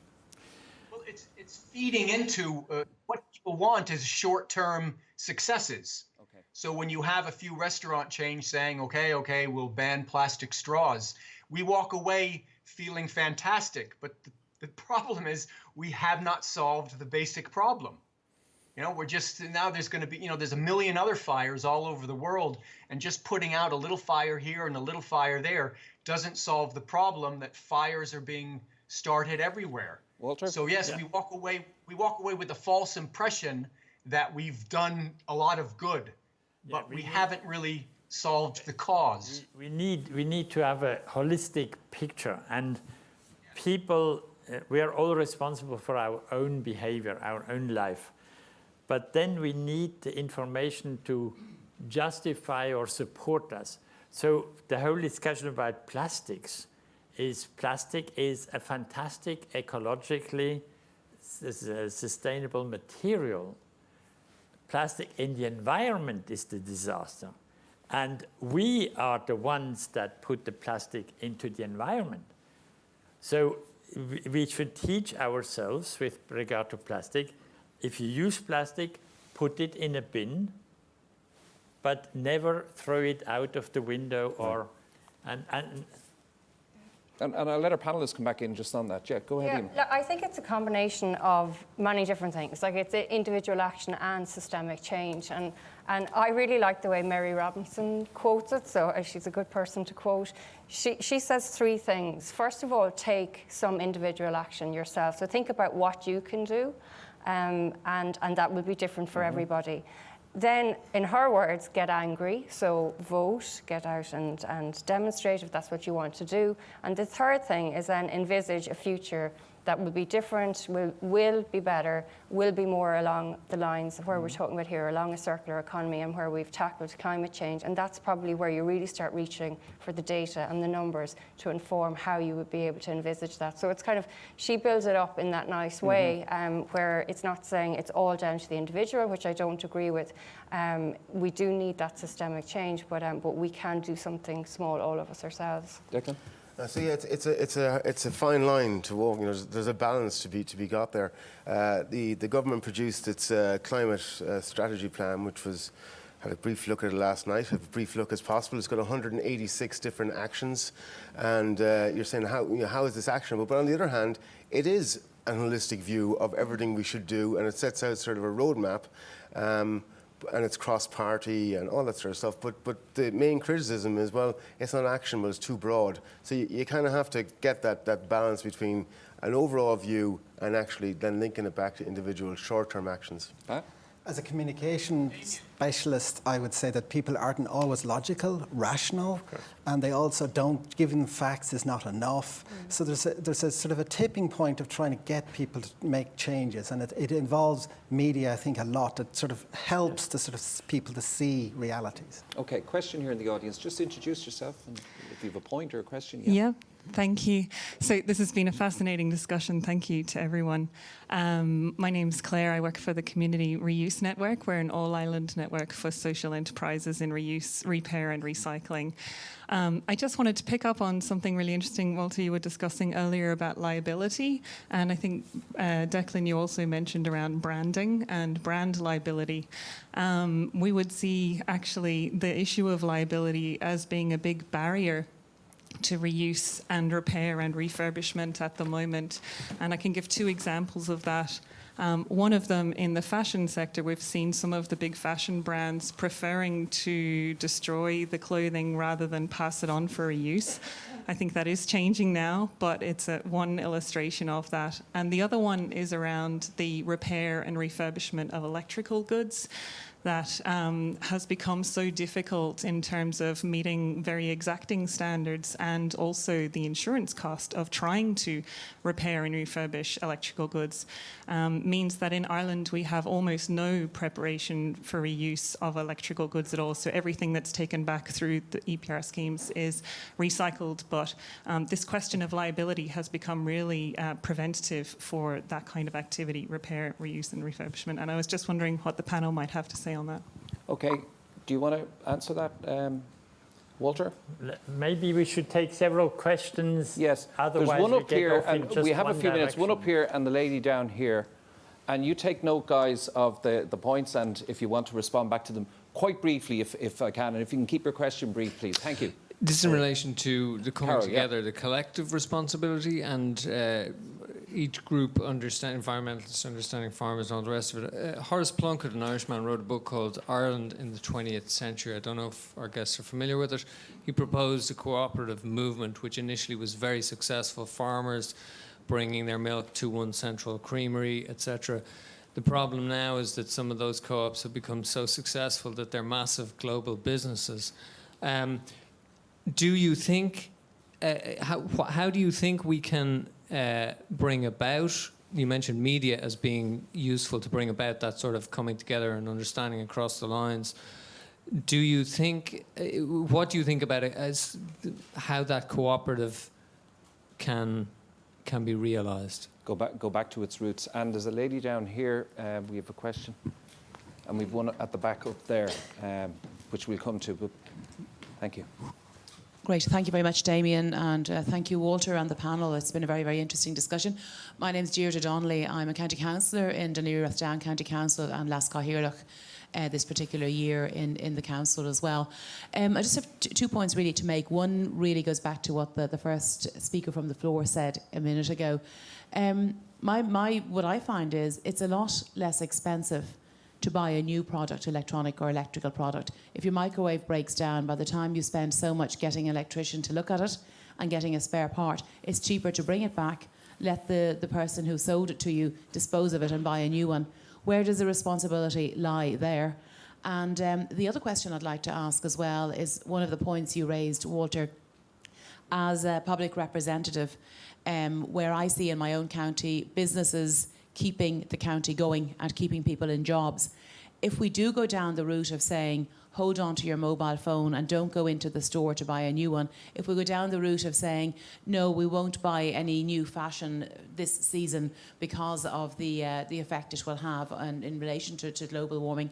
Well, it's feeding into what people want is short-term successes. Okay. So when you have a few restaurant chains saying, okay, we'll ban plastic straws, we walk away feeling fantastic. But the problem is we have not solved the basic problem. You know, we're just, now there's going to be, there's a million other fires all over the world, and just putting out a little fire here and a little fire there doesn't solve the problem that fires are being started everywhere. Walter? So yes, we walk away with a false impression that we've done a lot of good, but we haven't really solved the cause. We need to have a holistic picture, and people, we are all responsible for our own behavior, our own life. But then we need the information to justify or support us. So the whole discussion about plastics is a fantastic, ecologically sustainable material. Plastic in the environment is the disaster. And we are the ones that put the plastic into the environment. So we should teach ourselves with regard to plastic, if you use plastic, put it in a bin, but never throw it out of the window or, and I'll let our panellists come back in just on that. Yeah, go ahead, Ian. I think it's a combination of many different things. Like, it's individual action and systemic change. And I really like the way Mary Robinson quotes it, so she's a good person to quote. She says three things. First of all, take some individual action yourself. So think about what you can do, and that will be different for everybody. Then, in her words, get angry. So vote, get out and demonstrate if that's what you want to do. And the third thing is then envisage a future that will be different, will be better, will be more along the lines of where we're talking about here, along a circular economy and where we've tackled climate change. And that's probably where you really start reaching for the data and the numbers to inform how you would be able to envisage that. So it's kind of, she builds it up in that nice way, where it's not saying it's all down to the individual, which I don't agree with. We do need that systemic change, but we can do something small, all of us ourselves. Declan? So yeah, it's a fine line to walk. You know, there's a balance to be got there. The government produced its climate strategy plan, which had a brief look at it last night. Have a brief look as possible. It's got 186 different actions, and you're saying how is this actionable? But on the other hand, it is a holistic view of everything we should do, and it sets out sort of a roadmap. And it's cross-party and all that sort of stuff. But the main criticism is, well, it's not actionable, it's too broad. So you kind of have to get that balance between an overall view and actually then linking it back to individual short-term actions. As a communication specialist, I would say that people aren't always logical, rational, and they also don't, giving facts is not enough. So there's a sort of a tipping point of trying to get people to make changes, and it involves media, I think, a lot. It sort of helps to sort of people to see realities. Okay, question here in the audience. Just introduce yourself, and if you have a point or a question. Yeah. Thank you. So this has been a fascinating discussion. Thank you to everyone. My name's Claire. I work for the Community Reuse Network. We're an all-island network for social enterprises in reuse, repair and recycling. I just wanted to pick up on something really interesting, Walter, you were discussing earlier about liability. And I think, Declan, you also mentioned around branding and brand liability. We would see actually the issue of liability as being a big barrier to reuse and repair and refurbishment at the moment. And I can give two examples of that. One of them, in the fashion sector, we've seen some of the big fashion brands preferring to destroy the clothing rather than pass it on for reuse. I think that is changing now, but it's one illustration of that. And the other one is around the repair and refurbishment of electrical goods. That has become so difficult in terms of meeting very exacting standards, and also the insurance cost of trying to repair and refurbish electrical goods means that in Ireland we have almost no preparation for reuse of electrical goods at all. So everything that's taken back through the EPR schemes is recycled, but this question of liability has become really preventative for that kind of activity, repair, reuse and refurbishment. And I was just wondering what the panel might have to say on that. Okay, do you want to answer that, Walter? Maybe we should take several questions. Yes, Otherwise there's one up here, and we have a few minutes. direction. One up here and the lady down here. And you take note, guys, of the points, and if you want to respond back to them quite briefly, if I can, and if you can keep your question brief, please. Thank you. This is in relation to the coming Carol, together, the collective responsibility, and each group environmentalists understanding farmers and all the rest of it. Horace Plunkett, an Irishman, wrote a book called Ireland in the 20th Century. I don't know if our guests are familiar with it. He proposed a cooperative movement which initially was very successful. Farmers bringing their milk to one central creamery, etc. The problem now is that some of those co-ops have become so successful that they're massive global businesses. Do you think, how do you think we can bring about, you mentioned media as being useful to bring about that sort of coming together and understanding across the lines. Do you think, what do you think about it as how that cooperative can be realised? Go back to its roots. And there's a lady down here, we have a question. And we've one at the back up there, which we'll come to. But thank you. Great. Thank you very much, Damien, and thank you, Walter, and the panel. It's been a very, very interesting discussion. My name's Deirdre Donnelly. I'm a county councillor in Dún Laoghaire County Council and Lascaux this particular year in the council as well. I just have 2 points really to make. One really goes back to what the first speaker from the floor said a minute ago. What I find is it's a lot less expensive to buy a new product, electronic or electrical product. If your microwave breaks down, by the time you spend so much getting an electrician to look at it and getting a spare part, it's cheaper to bring it back, let the person who sold it to you dispose of it and buy a new one. Where does the responsibility lie there? And the other question I'd like to ask as well is one of the points you raised, Walter, as a public representative. where I see in my own county businesses keeping the county going and keeping people in jobs. If we do go down the route of saying, hold on to your mobile phone and don't go into the store to buy a new one, if we go down the route of saying, no, we won't buy any new fashion this season because of the effect it will have in relation to global warming,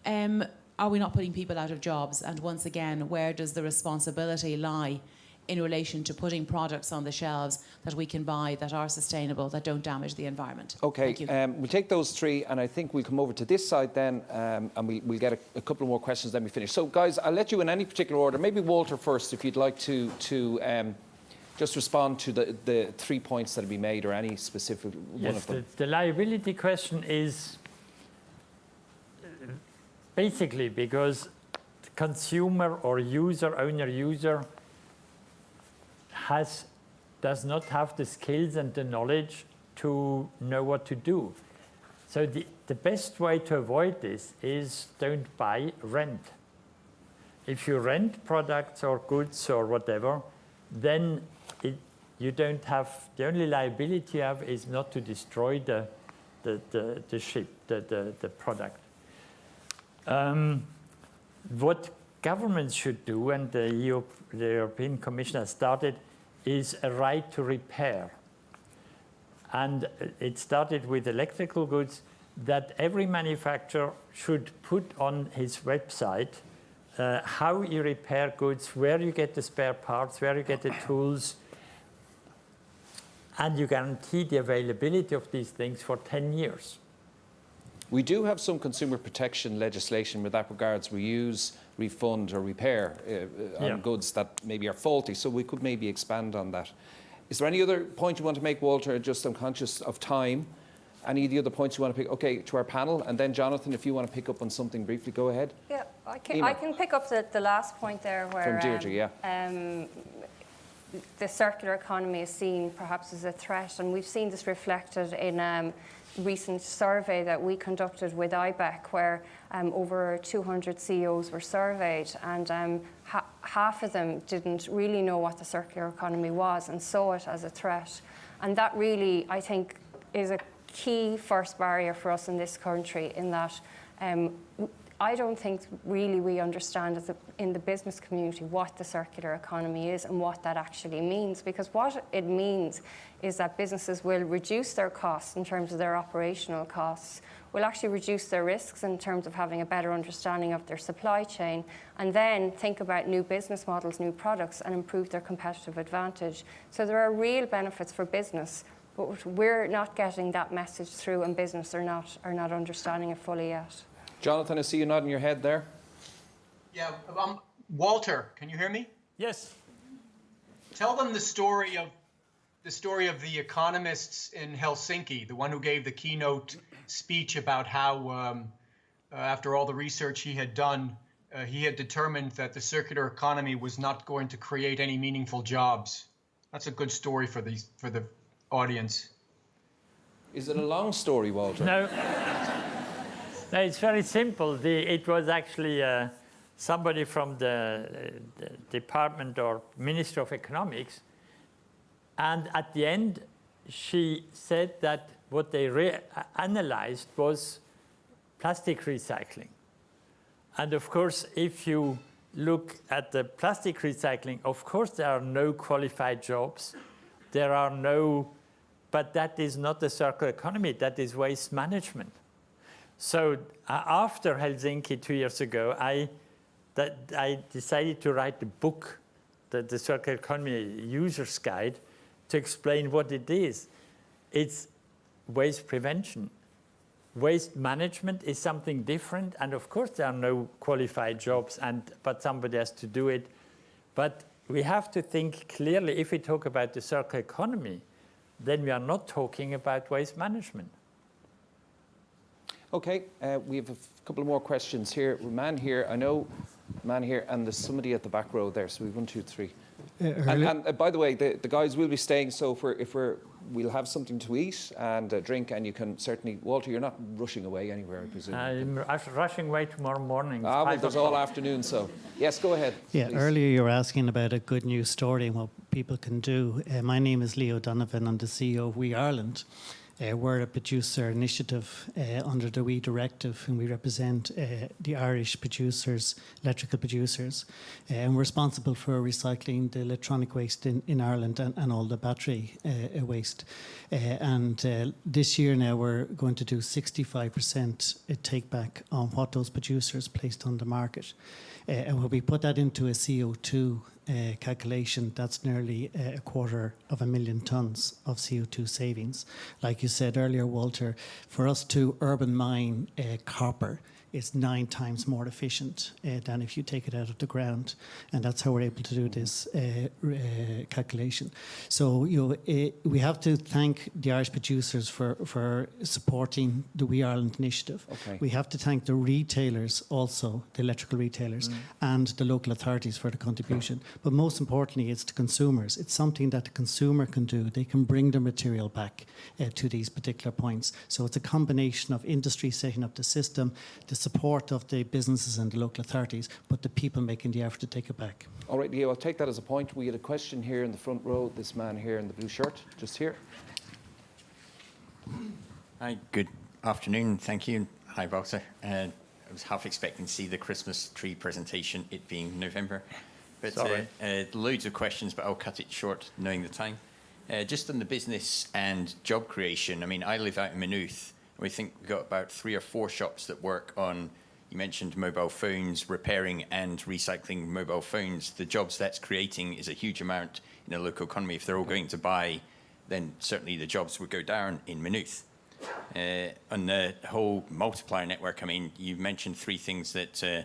are we not putting people out of jobs? And once again, where does the responsibility lie in relation to putting products on the shelves that we can buy that are sustainable, that don't damage the environment? Okay, Thank you. we'll take those three, and I think we'll come over to this side then, and we'll get a couple of more questions, then we finish. So, guys, I'll let you in any particular order. Maybe Walter first, if you'd like to just respond to the 3 points that have been made, or any specific one of them. The liability question is basically because the consumer or user does not have the skills and the knowledge to know what to do. So the best way to avoid this is don't buy, rent. If you rent products or goods or whatever, then you don't have, the only liability you have is not to destroy the product. What governments should do, and the European Commission has started, is a right to repair. And it started with electrical goods, that every manufacturer should put on his website how you repair goods, where you get the spare parts, where you get the tools, and you guarantee the availability of these things for 10 years. We do have some consumer protection legislation with that regards, reuse, refund or repair on goods that maybe are faulty, so we could maybe expand on that. Is there any other point you want to make, Walter? Just I'm conscious of time. Any of the other points you want to pick? Okay, to our panel, and then Jonathan, if you want to pick up on something briefly, go ahead. Yeah, I can pick up the last point there where from Deirdre, the circular economy is seen perhaps as a threat, and we've seen this reflected in a recent survey that we conducted with IBEC, where over 200 CEOs were surveyed, and half of them didn't really know what the circular economy was and saw it as a threat. And that really, I think, is a key first barrier for us in this country, in that I don't think really we understand in the business community what the circular economy is and what that actually means. Because what it means is that businesses will reduce their costs in terms of their operational costs, will actually reduce their risks in terms of having a better understanding of their supply chain, and then think about new business models, new products, and improve their competitive advantage. So there are real benefits for business, but we're not getting that message through, and business are not understanding it fully yet. Jonathan, I see you nodding your head there. Yeah, Walter, can you hear me? Yes. Tell them the story of the economists in Helsinki, the one who gave the keynote speech about how, after all the research he had done, he had determined that the circular economy was not going to create any meaningful jobs. That's a good story for the audience. Is it a long story, Walter? No. No, it's very simple. It was actually somebody from the Department or Ministry of Economics. And at the end, she said that what they analyzed was plastic recycling. And of course, if you look at the plastic recycling, of course, there are no qualified jobs. There are no, but that is not the circular economy, that is waste management. So after Helsinki 2 years ago, I decided to write a book, the Circular Economy User's Guide, to explain what it is. It's waste prevention. Waste management is something different, and of course there are no qualified jobs, but somebody has to do it. But we have to think clearly, if we talk about the circular economy, then we are not talking about waste management. Okay, we have a couple of more questions here. Man here, I know, man here, and there's somebody at the back row there. So we have 1, 2, 3. And by the way, the guys will be staying. So if we're we'll have something to eat and drink, and you can certainly, Walter, you're not rushing away anywhere, I presume. I'm rushing away tomorrow morning. Well, there's all afternoon, so yes, go ahead. Yeah, please. earlier you were asking about a good news story and what people can do. My name is Leo Donovan. I'm the CEO of We Ireland. We're a producer initiative under the WE Directive, and we represent the Irish producers, electrical producers, and we're responsible for recycling the electronic waste in Ireland and all the battery waste. And this year now we're going to do 65% take back on what those producers placed on the market. And when we put that into a CO2 calculation, that's nearly 250,000 tonnes of CO2 savings. Like you said earlier, Walter, for us to urban mine copper, it's 9 times more efficient than if you take it out of the ground, and that's how we're able to do this calculation. So we have to thank the Irish producers for supporting the We Ireland initiative. Okay. We have to thank the retailers also, the electrical retailers, and the local authorities for the contribution. But most importantly, it's the consumers. It's something that the consumer can do. They can bring their material back to these particular points. So it's a combination of industry setting up the system, the support of the businesses and the local authorities, but the people making the effort to take it back. All right, Leo, I'll take that as a point. We had a question here in the front row, this man here in the blue shirt, just here. Hi, good afternoon, thank you. Hi, Walter. I was half expecting to see the Christmas tree presentation, it being November. But loads of questions, but I'll cut it short, knowing the time. Just on the business and job creation, I mean, I live out in Maynooth. We think we've got about 3 or 4 shops that work on, you mentioned mobile phones, repairing and recycling mobile phones. The jobs that's creating is a huge amount in the local economy. If they're all going to buy, then certainly the jobs would go down in Maynooth. On the whole multiplier network, I mean, you mentioned 3 things that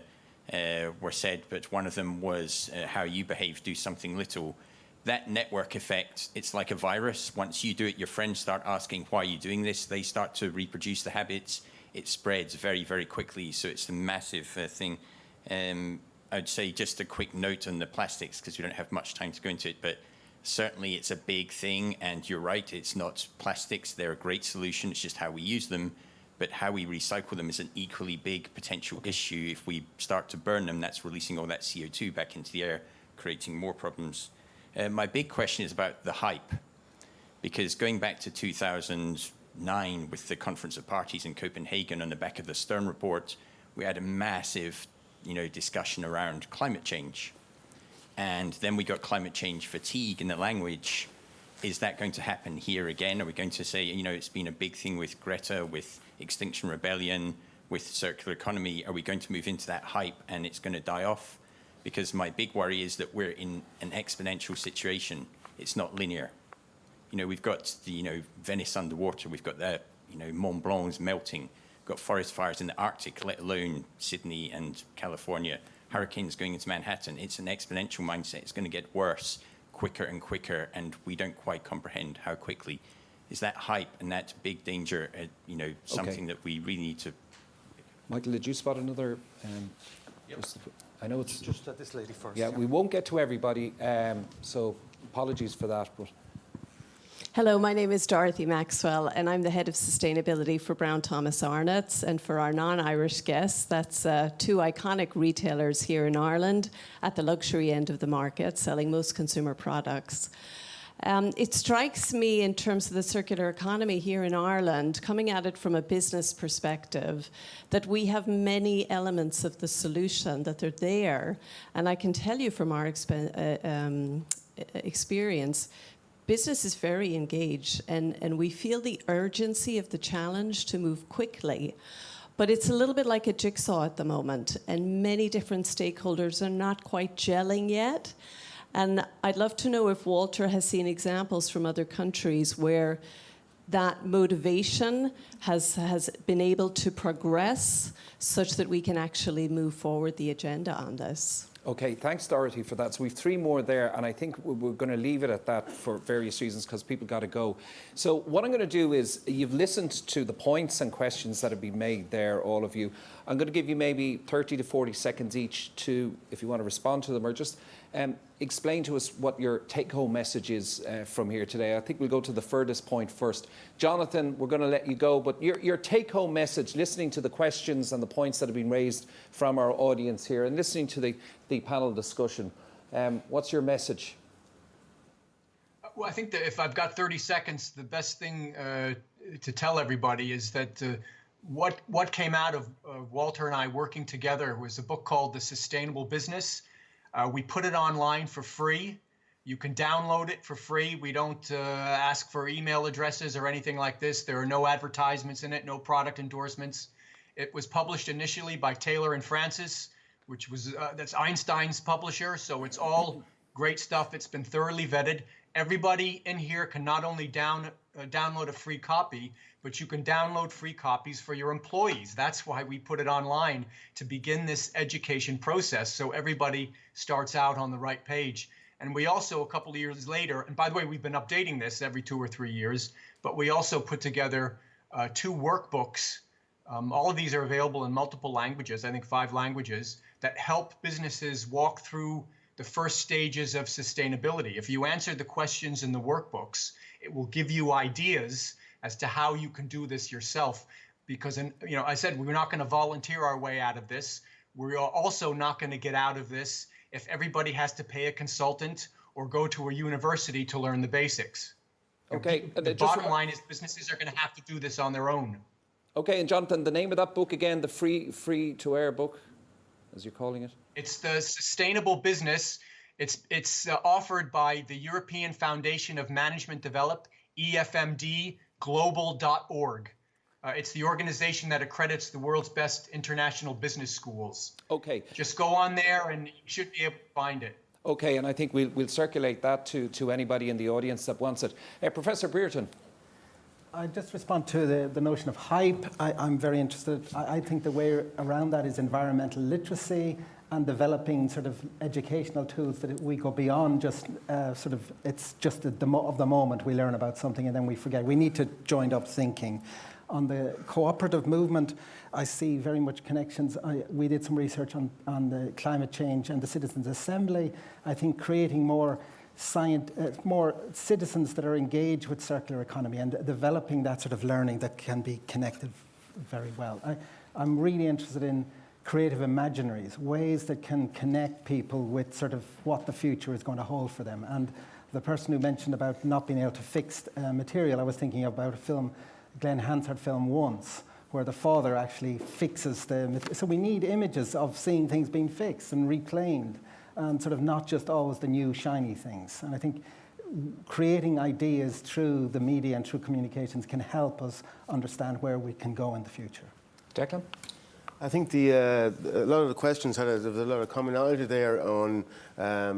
were said, but one of them was how you behave, do something little. That network effect, it's like a virus. Once you do it, your friends start asking, why are you doing this? They start to reproduce the habits. It spreads very, very quickly. So it's a massive thing. I'd say just a quick note on the plastics, because we don't have much time to go into it, but certainly it's a big thing. And you're right, it's not plastics. They're a great solution. It's just how we use them. But how we recycle them is an equally big potential issue. If we start to burn them, that's releasing all that CO2 back into the air, creating more problems. My big question is about the hype, because going back to 2009 with the Conference of Parties in Copenhagen on the back of the Stern report, we had a massive, discussion around climate change. And then we got climate change fatigue in the language. Is that going to happen here again? Are we going to say, it's been a big thing with Greta, with Extinction Rebellion, with circular economy? Are we going to move into that hype and it's going to die off? Because my big worry is that we're in an exponential situation. It's not linear. We've got the, Venice underwater. We've got the, Mont Blanc's melting. We've got forest fires in the Arctic, let alone Sydney and California. Hurricanes going into Manhattan. It's an exponential mindset. It's going to get worse quicker and quicker, and we don't quite comprehend how quickly. Is that hype and that big danger, something that we really need to... Michael, did you spot another... I know it's... Just at this lady first. Yeah, we won't get to everybody, so apologies for that, but... Hello, my name is Dorothy Maxwell, and I'm the Head of Sustainability for Brown Thomas Arnott's. And for our non-Irish guests, that's 2 iconic retailers here in Ireland at the luxury end of the market, selling most consumer products. It strikes me in terms of the circular economy here in Ireland, coming at it from a business perspective, that we have many elements of the solution that are there. And I can tell you from our experience, business is very engaged, and we feel the urgency of the challenge to move quickly. But it's a little bit like a jigsaw at the moment, and many different stakeholders are not quite gelling yet. And I'd love to know if Walter has seen examples from other countries where that motivation has been able to progress such that we can actually move forward the agenda on this. Okay, thanks, Dorothy, for that. So we've 3 more there, and I think we're going to leave it at that for various reasons because people got to go. So what I'm going to do is, you've listened to the points and questions that have been made there, all of you. I'm going to give you maybe 30 to 40 seconds each to, if you want to respond to them, or just Explain to us what your take-home message is from here today. I think we'll go to the furthest point first. Jonathan, we're going to let you go, but your take-home message, listening to the questions and the points that have been raised from our audience here and listening to the panel discussion, what's your message? Well, I think that if I've got 30 seconds, the best thing to tell everybody is that what came out of Walter and I working together was a book called The Sustainable Business. We put it online for free. You can download it for free. We don't ask for email addresses or anything like this. There are no advertisements in it, no product endorsements. It was published initially by Taylor and Francis, which was that's Einstein's publisher. So it's all great stuff. It's been thoroughly vetted. Everybody in here can not only download a free copy, but you can download free copies for your employees. That's why we put it online, to begin this education process, so everybody starts out on the right page. And we also, a couple of years later, and by the way, we've been updating this every 2 or 3 years, but we also put together 2 workbooks. All of these are available in multiple languages, I think 5 languages, that help businesses walk through the first stages of sustainability. If you answer the questions in the workbooks, it will give you ideas as to how you can do this yourself. Because, I said we're not going to volunteer our way out of this. We're also not going to get out of this if everybody has to pay a consultant or go to a university to learn the basics. Okay. The bottom line is businesses are going to have to do this on their own. Okay, and Jonathan, the name of that book again, the free to air book, as you're calling it? It's The Sustainable Business. It's offered by the European Foundation of Management Development, EFMD, global.org. It's the organization that accredits the world's best international business schools. Okay. Just go on there and you should be able to find it. Okay, and I think we'll circulate that to anybody in the audience that wants it. Professor Brereton. I just respond to the notion of hype. I'm very interested. I think the way around that is environmental literacy and developing sort of educational tools that we go beyond just it's just of the moment we learn about something and then we forget. We need to join up thinking. On the cooperative movement, I see very much connections. We did some research on the climate change and the Citizens' Assembly. I think creating more citizens that are engaged with circular economy and developing that sort of learning that can be connected very well. I'm really interested in creative imaginaries, ways that can connect people with sort of what the future is going to hold for them. And the person who mentioned about not being able to fix material, I was thinking about a film, Glenn Hansard film Once, where the father actually fixes so we need images of seeing things being fixed and replaned, and sort of not just always the new shiny things. And I think creating ideas through the media and through communications can help us understand where we can go in the future. Declan? I think a lot of the questions there was a lot of commonality there on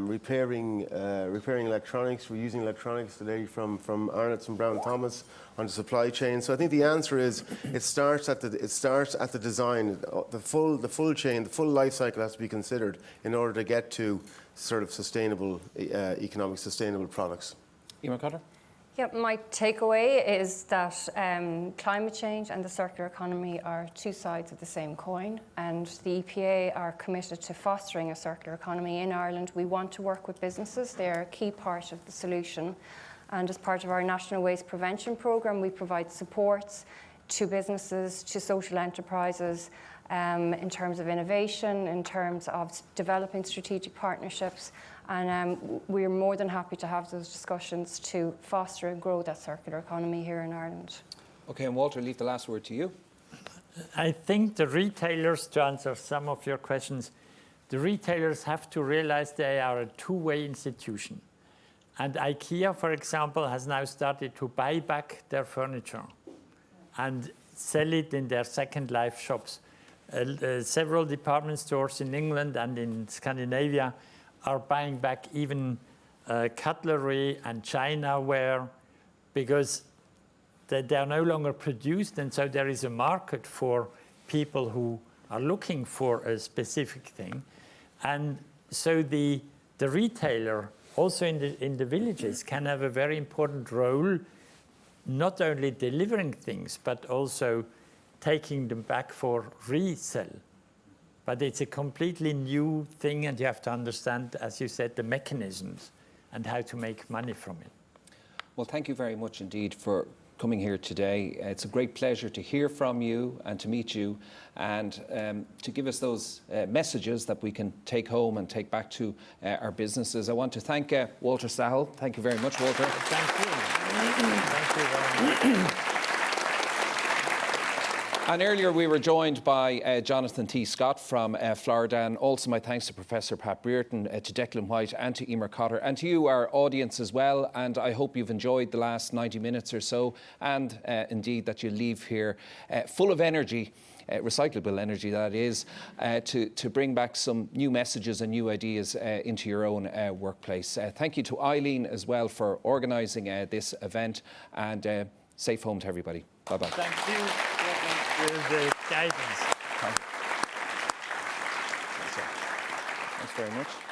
repairing electronics. We're using electronics today from Arnott's and Brown Thomas on the supply chain. So I think the answer is it starts at the design. The full chain, the full life cycle has to be considered in order to get to sort of sustainable economic sustainable products. Eamon Cotter? Yeah, my takeaway is that climate change and the circular economy are 2 sides of the same coin, and the EPA are committed to fostering a circular economy in Ireland. We want to work with businesses. They're a key part of the solution. And as part of our National Waste Prevention Programme, we provide supports to businesses, to social enterprises, in terms of innovation, in terms of developing strategic partnerships. And we're more than happy to have those discussions to foster and grow that circular economy here in Ireland. Okay, and Walter, leave the last word to you. I think the retailers, to answer some of your questions, the retailers have to realize they are a two-way institution. And IKEA, for example, has now started to buy back their furniture and sell it in their Second Life shops. Several department stores in England and in Scandinavia are buying back even cutlery and Chinaware because they are no longer produced, and so there is a market for people who are looking for a specific thing. And so the retailer, also in the villages, can have a very important role, not only delivering things, but also taking them back for resale. But it's a completely new thing, and you have to understand, as you said, the mechanisms and how to make money from it. Well, thank you very much indeed for coming here today. It's a great pleasure to hear from you and to meet you, and to give us those messages that we can take home and take back to our businesses. I want to thank Walter Stahel. Thank you very much, Walter. Thank you. Thank you very much. And earlier we were joined by Jonathan T. Scott from Florida, and also my thanks to Professor Pat Brereton, to Declan White and to Emer Cotter, and to you, our audience as well. And I hope you've enjoyed the last 90 minutes or so, and indeed that you leave here full of energy, recyclable energy that is, to bring back some new messages and new ideas into your own workplace. Thank you to Eileen as well for organising this event, and safe home to everybody. Bye-bye. Thank you for the guidance. Thanks very much.